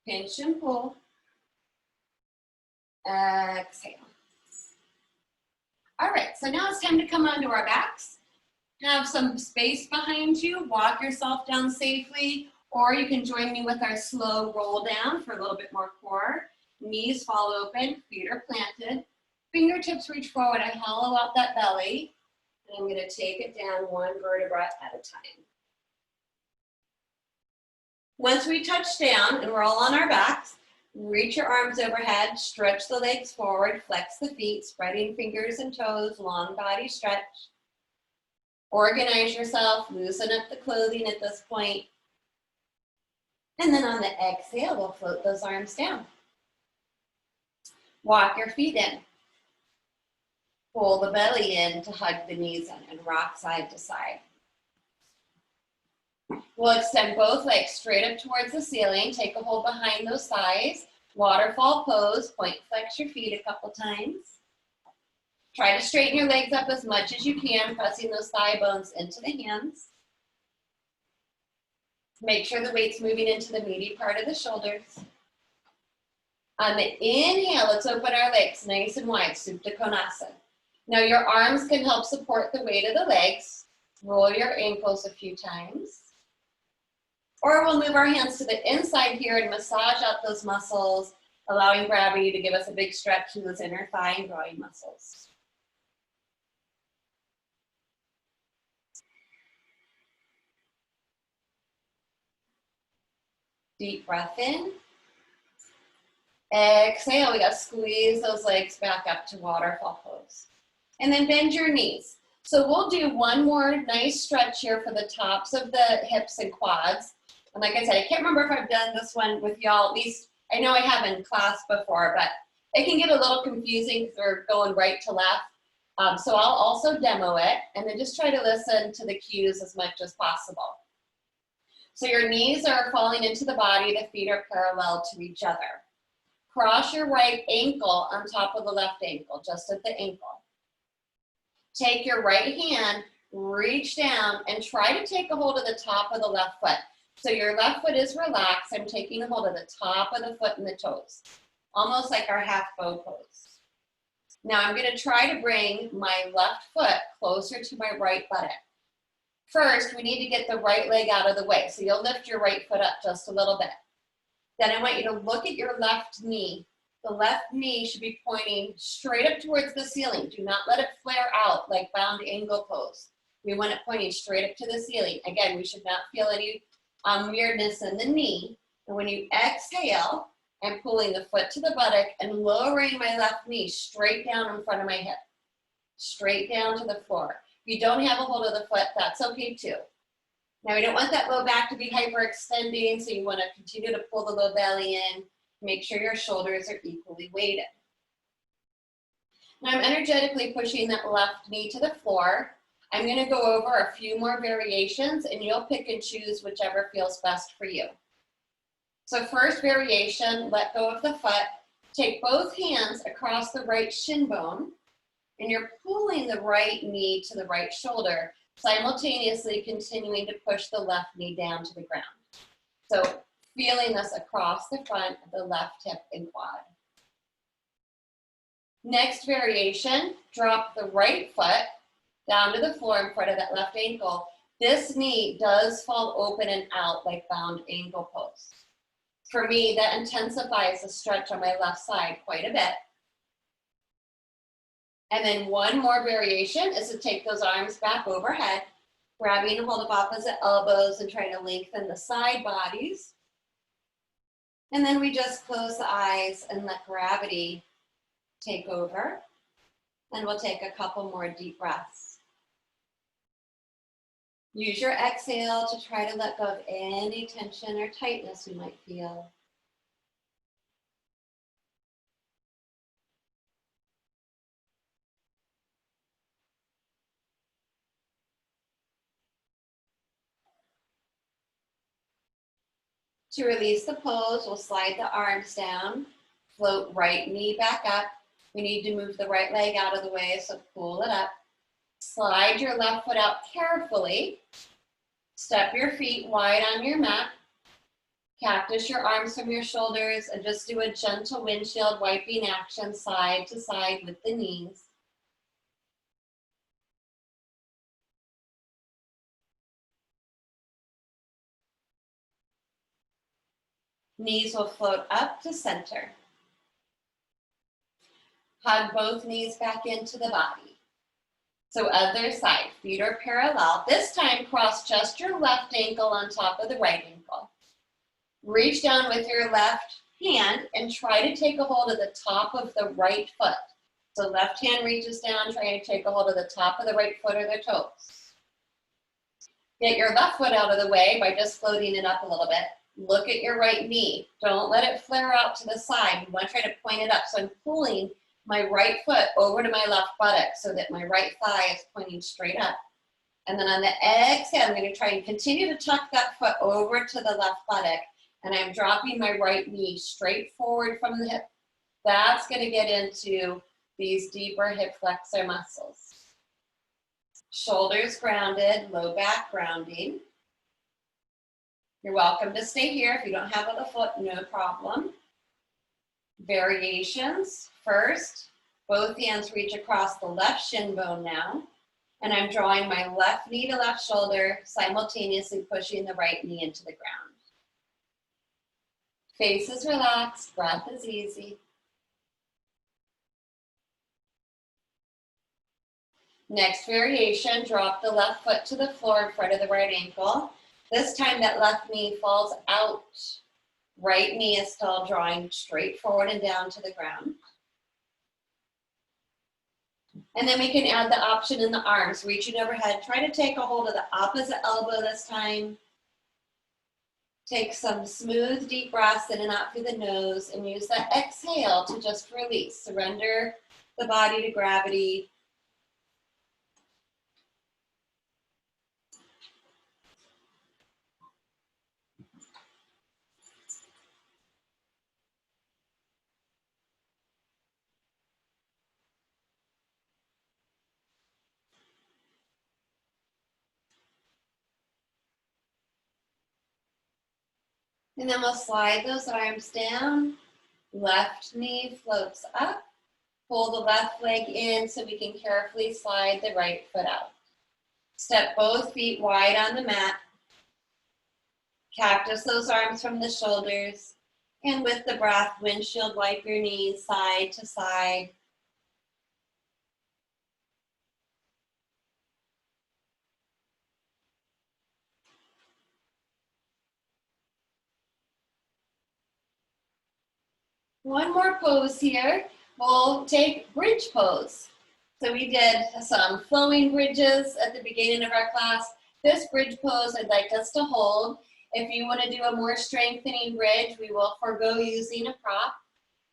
Pinch and pull. Exhale. All right, so now it's time to come onto our backs. Have some space behind you. Walk yourself down safely, or you can join me with our slow roll down for a little bit more core. Knees fall open, feet are planted. Fingertips reach forward. I hollow out that belly. And I'm going to take it down one vertebra at a time. Once we touch down and we're all on our backs, reach your arms overhead, stretch the legs forward, flex the feet, spreading fingers and toes, long body stretch. Organize yourself, loosen up the clothing at this point. And then on the exhale, we'll float those arms down. Walk your feet in. Pull the belly in to hug the knees in and rock side to side. We'll extend both legs straight up towards the ceiling. Take a hold behind those thighs. Waterfall pose. Point flex your feet a couple times. Try to straighten your legs up as much as you can, pressing those thigh bones into the hands. Make sure the weight's moving into the meaty part of the shoulders. On the inhale, let's open our legs nice and wide, Supta Konasana. Now your arms can help support the weight of the legs. Roll your ankles a few times. Or we'll move our hands to the inside here and massage out those muscles allowing gravity to give us a big stretch to those inner thigh and groin muscles. Deep breath in. Exhale, we got to squeeze those legs back up to waterfall pose. And then bend your knees. So we'll do one more nice stretch here for the tops of the hips and quads. And like I said, I can't remember if I've done this one with y'all, at least I know I have in class before, but it can get a little confusing because we're going right to left. So I'll also demo it and then just try to listen to the cues as much as possible. So your knees are falling into the body, the feet are parallel to each other. Cross your right ankle on top of the left ankle, just at the ankle. Take your right hand, reach down, and try to take a hold of the top of the left foot. So your left foot is relaxed. I'm taking a hold of the top of the foot and the toes, almost like our half bow pose. Now I'm going to try to bring my left foot closer to my right buttock. First, we need to get the right leg out of the way. So you'll lift your right foot up just a little bit. Then I want you to look at your left knee. The left knee should be pointing straight up towards the ceiling. Do not let it flare out like bound angle pose. We want it pointing straight up to the ceiling. Again, we should not feel any weirdness in the knee. And when you exhale, I'm pulling the foot to the buttock and lowering my left knee straight down in front of my hip. Straight down to the floor. If you don't have a hold of the foot, that's okay too. Now we don't want that low back to be hyperextending, so you want to continue to pull the low belly in. Make sure your shoulders are equally weighted. Now I'm energetically pushing that left knee to the floor. I'm going to go over a few more variations and you'll pick and choose whichever feels best for you. So first variation, let go of the foot. Take both hands across the right shin bone and you're pulling the right knee to the right shoulder, simultaneously continuing to push the left knee down to the ground. So feeling this across the front of the left hip and quad. Next variation, drop the right foot down to the floor in front of that left ankle. This knee does fall open and out like bound ankle pose. For me, that intensifies the stretch on my left side quite a bit. And then one more variation is to take those arms back overhead, grabbing a hold of opposite elbows and trying to lengthen the side bodies. And then we just close the eyes and let gravity take over. And we'll take a couple more deep breaths. Use your exhale to try to let go of any tension or tightness you might feel. To release the pose, we'll slide the arms down, float right knee back up. We need to move the right leg out of the way, so pull it up. Slide your left foot out carefully. Step your feet wide on your mat. Cactus your arms from your shoulders and just do a gentle windshield wiping action side to side with the knees. Knees will float up to center. Hug both knees back into the body. So other side, feet are parallel. This time cross just your left ankle on top of the right ankle. Reach down with your left hand and try to take a hold of the top of the right foot. So left hand reaches down, trying to take a hold of the top of the right foot or the toes. Get your left foot out of the way by just floating it up a little bit. Look at your right knee. Don't let it flare out to the side. You want to try to point it up. So I'm pulling my right foot over to my left buttock so that my right thigh is pointing straight up. And then on the exhale, I'm going to try and continue to tuck that foot over to the left buttock. And I'm dropping my right knee straight forward from the hip. That's going to get into these deeper hip flexor muscles. Shoulders grounded, low back grounding. You're welcome to stay here. If you don't have the foot, no problem. Variations. First, both hands reach across the left shin bone now. And I'm drawing my left knee to left shoulder, simultaneously pushing the right knee into the ground. Face is relaxed, breath is easy. Next variation, drop the left foot to the floor in front of the right ankle. This time that left knee falls out. Right knee is still drawing straight forward and down to the ground. And then we can add the option in the arms, reaching overhead. Try to take a hold of the opposite elbow this time. Take some smooth, deep breaths in and out through the nose and use that exhale to just release. Surrender the body to gravity. And then we'll slide those arms down. Left knee floats up. Pull the left leg in so we can carefully slide the right foot out. Step both feet wide on the mat. Cactus those arms from the shoulders. And with the breath, windshield wipe your knees side to side. One more pose here. We'll take bridge pose. So we did some flowing bridges at the beginning of our class. This bridge pose I'd like us to hold. If you want to do a more strengthening bridge, we will forego using a prop.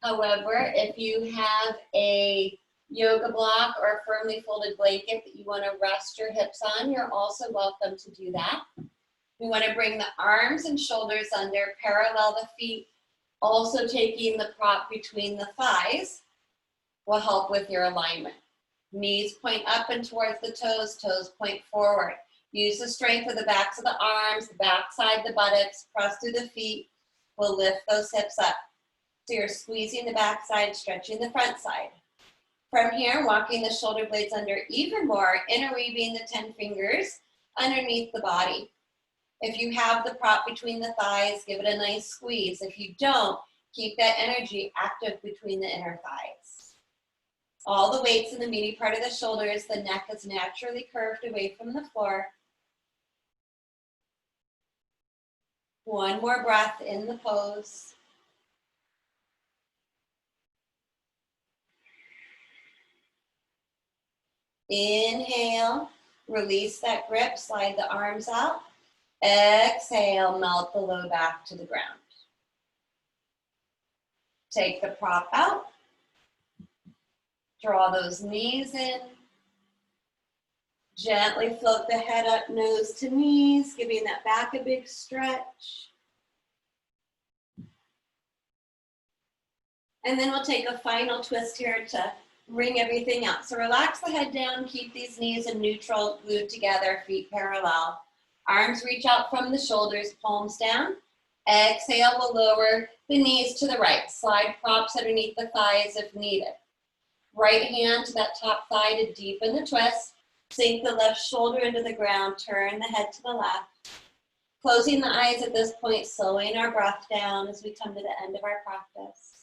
However, if you have a yoga block or a firmly folded blanket that you want to rest your hips on, you're also welcome to do that. We want to bring the arms and shoulders under, parallel the feet. Also taking the prop between the thighs will help with your alignment. Knees point up and towards the toes, toes point forward. Use the strength of the backs of the arms, the backside, the buttocks, press through the feet. We'll lift those hips up. So you're squeezing the backside, stretching the front side. From here, walking the shoulder blades under even more, interweaving the 10 fingers underneath the body. If you have the prop between the thighs, give it a nice squeeze. If you don't, keep that energy active between the inner thighs. All the weight's in the meaty part of the shoulders. The neck is naturally curved away from the floor. One more breath in the pose. Inhale, release that grip, slide the arms out. Exhale, melt the low back to the ground. Take the prop out. Draw those knees in. Gently float the head up, nose to knees, giving that back a big stretch. And then we'll take a final twist here to bring everything out. So relax the head down, keep these knees in neutral, glued together, feet parallel. Arms reach out from the shoulders, palms down. Exhale, we'll lower the knees to the right. Slide props underneath the thighs if needed. Right hand to that top thigh to deepen the twist. Sink the left shoulder into the ground, turn the head to the left. Closing the eyes at this point, slowing our breath down as we come to the end of our practice.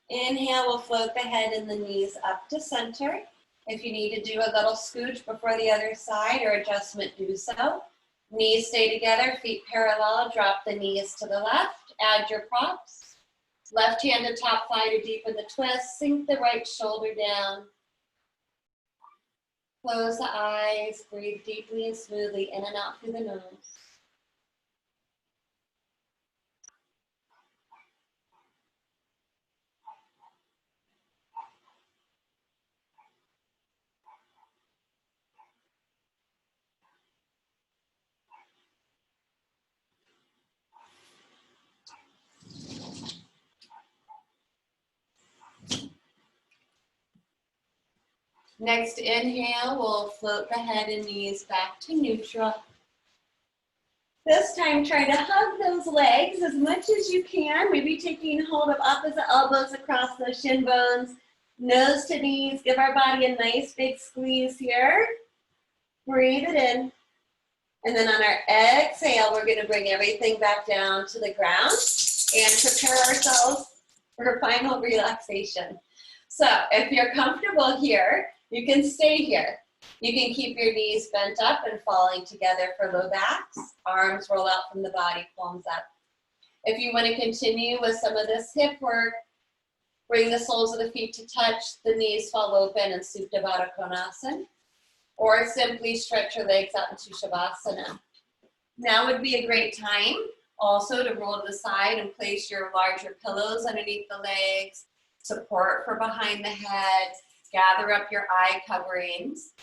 Inhale, we'll float the head and the knees up to center. If you need to do a little scooch before the other side or adjustment, do so. Knees stay together, feet parallel, drop the knees to the left, add your props. Left hand to top thigh to deepen the twist, sink the right shoulder down. Close the eyes, breathe deeply and smoothly in and out through the nose. Next inhale, we'll float the head and knees back to neutral. This time, try to hug those legs as much as you can. Maybe taking hold of opposite elbows across those shin bones, nose to knees. Give our body a nice big squeeze here. Breathe it in. And then on our exhale, we're going to bring everything back down to the ground and prepare ourselves for final relaxation. So if you're comfortable here, you can stay here. You can keep your knees bent up and falling together for low backs. Arms roll out from the body, palms up. If you want to continue with some of this hip work, bring the soles of the feet to touch, the knees fall open and Supta Baddha Konasana. Or simply stretch your legs out into Shavasana. Now would be a great time also to roll to the side and place your larger pillows underneath the legs, support for behind the head, gather up your eye coverings.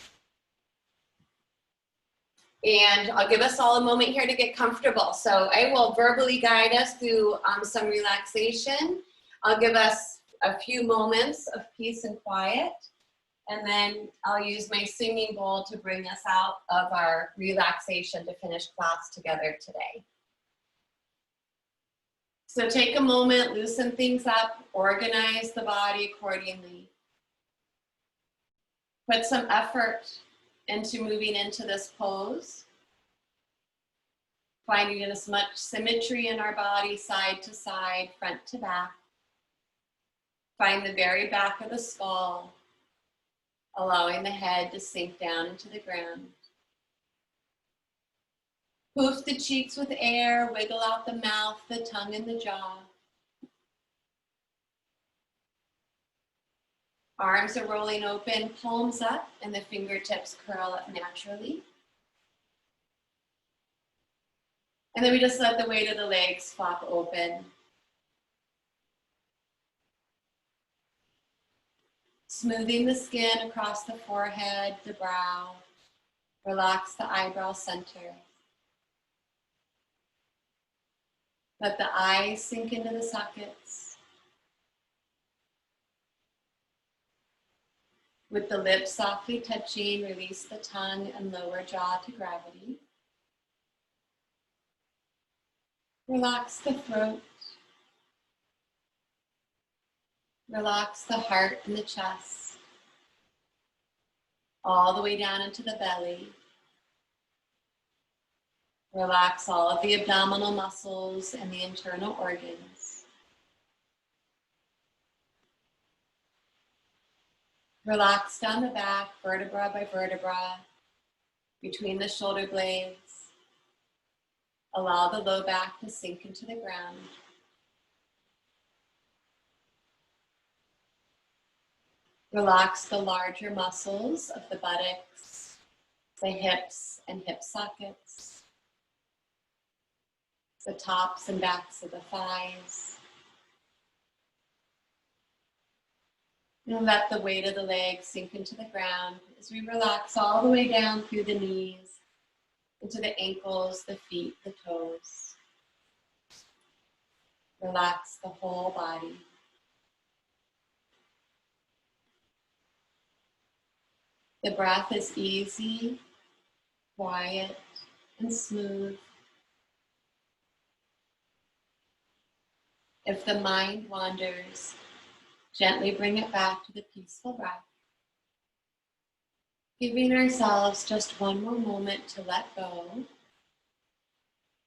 And I'll give us all a moment here to get comfortable. So I will verbally guide us through some relaxation. I'll give us a few moments of peace and quiet. And then I'll use my singing bowl to bring us out of our relaxation to finish class together today. So take a moment, loosen things up, organize the body accordingly. Put some effort into moving into this pose. Finding as much symmetry in our body, side to side, front to back. Find the very back of the skull, allowing the head to sink down into the ground. Poof the cheeks with air, wiggle out the mouth, the tongue, and the jaw. Arms are rolling open, palms up, and the fingertips curl up naturally. And then we just let the weight of the legs flop open. Smoothing the skin across the forehead, the brow. Relax the eyebrow center. Let the eyes sink into the sockets. With the lips softly touching, release the tongue and lower jaw to gravity. Relax the throat. Relax the heart and the chest. All the way down into the belly. Relax all of the abdominal muscles and the internal organs. Relax down the back, vertebra by vertebra, between the shoulder blades. Allow the low back to sink into the ground. Relax the larger muscles of the buttocks, the hips and hip sockets, the tops and backs of the thighs. And let the weight of the legs sink into the ground as we relax all the way down through the knees, into the ankles, the feet, the toes. Relax the whole body. The breath is easy, quiet, and smooth. If the mind wanders, gently bring it back to the peaceful breath. Giving ourselves just one more moment to let go,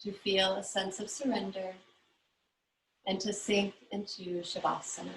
to feel a sense of surrender, and to sink into Shavasana.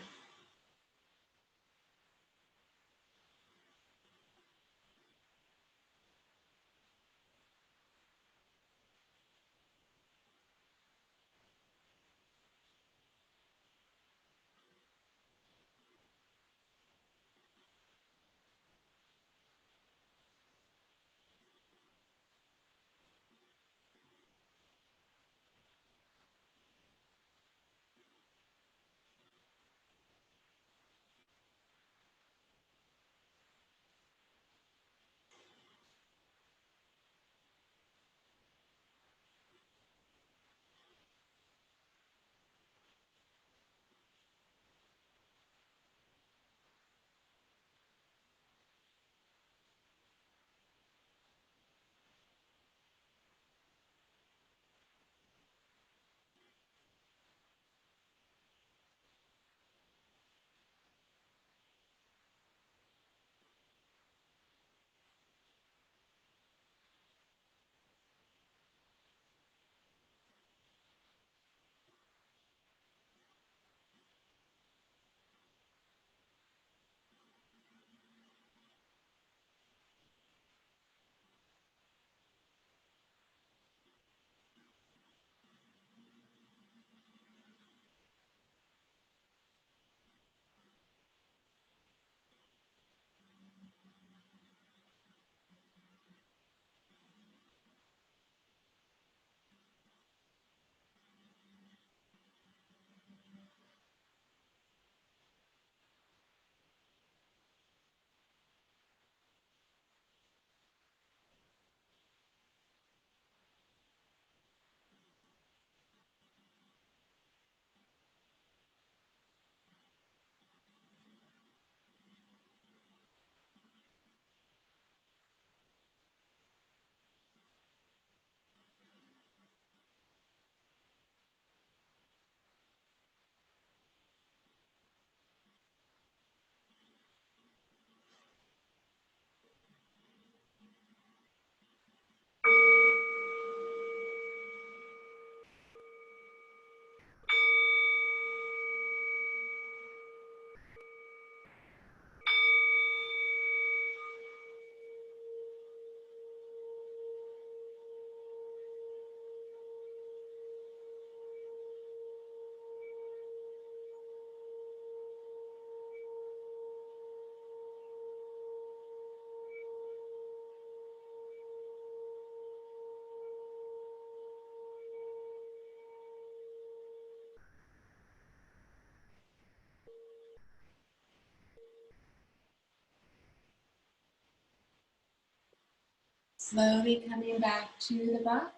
Slowly coming back to the butt.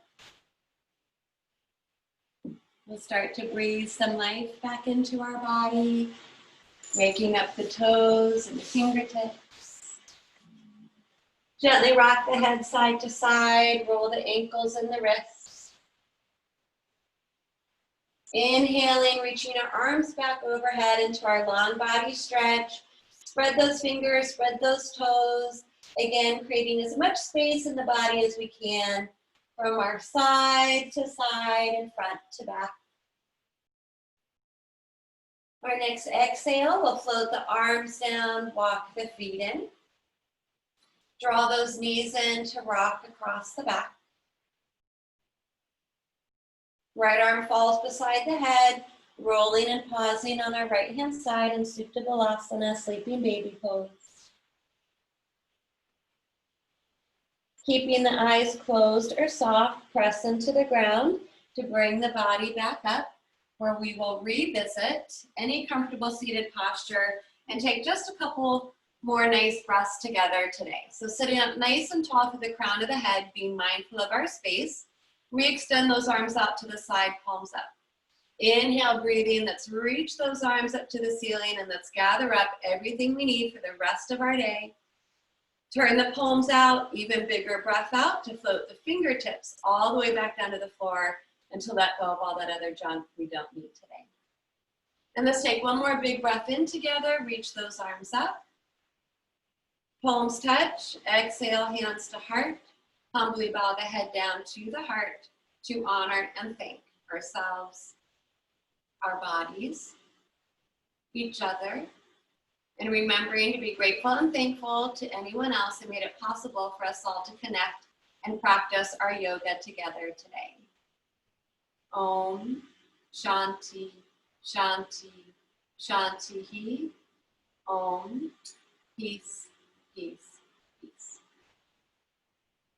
We'll start to breathe some life back into our body, waking up the toes and the fingertips. Gently rock the head side to side, roll the ankles and the wrists. Inhaling, reaching our arms back overhead into our long body stretch. Spread those fingers, spread those toes. Again, creating as much space in the body as we can from our side to side and front to back. Our next exhale, we'll float the arms down, walk the feet in. Draw those knees in to rock across the back. Right arm falls beside the head, rolling and pausing on our right hand side in Supta Balasana, sleeping baby pose. Keeping the eyes closed or soft, press into the ground to bring the body back up, where we will revisit any comfortable seated posture and take just a couple more nice breaths together today. So sitting up nice and tall to the crown of the head, being mindful of our space. We extend those arms out to the side, palms up. Inhale, breathing. Let's reach those arms up to the ceiling and let's gather up everything we need for the rest of our day. Turn the palms out, even bigger breath out to float the fingertips all the way back down to the floor and to let go of all that other junk we don't need today. And let's take one more big breath in together, reach those arms up. Palms touch, exhale, hands to heart. Humbly bow the head down to the heart to honor and thank ourselves, our bodies, each other, and remembering to be grateful and thankful to anyone else who made it possible for us all to connect and practice our yoga together today. Om Shanti, Shanti, Shanti. Om, peace, peace.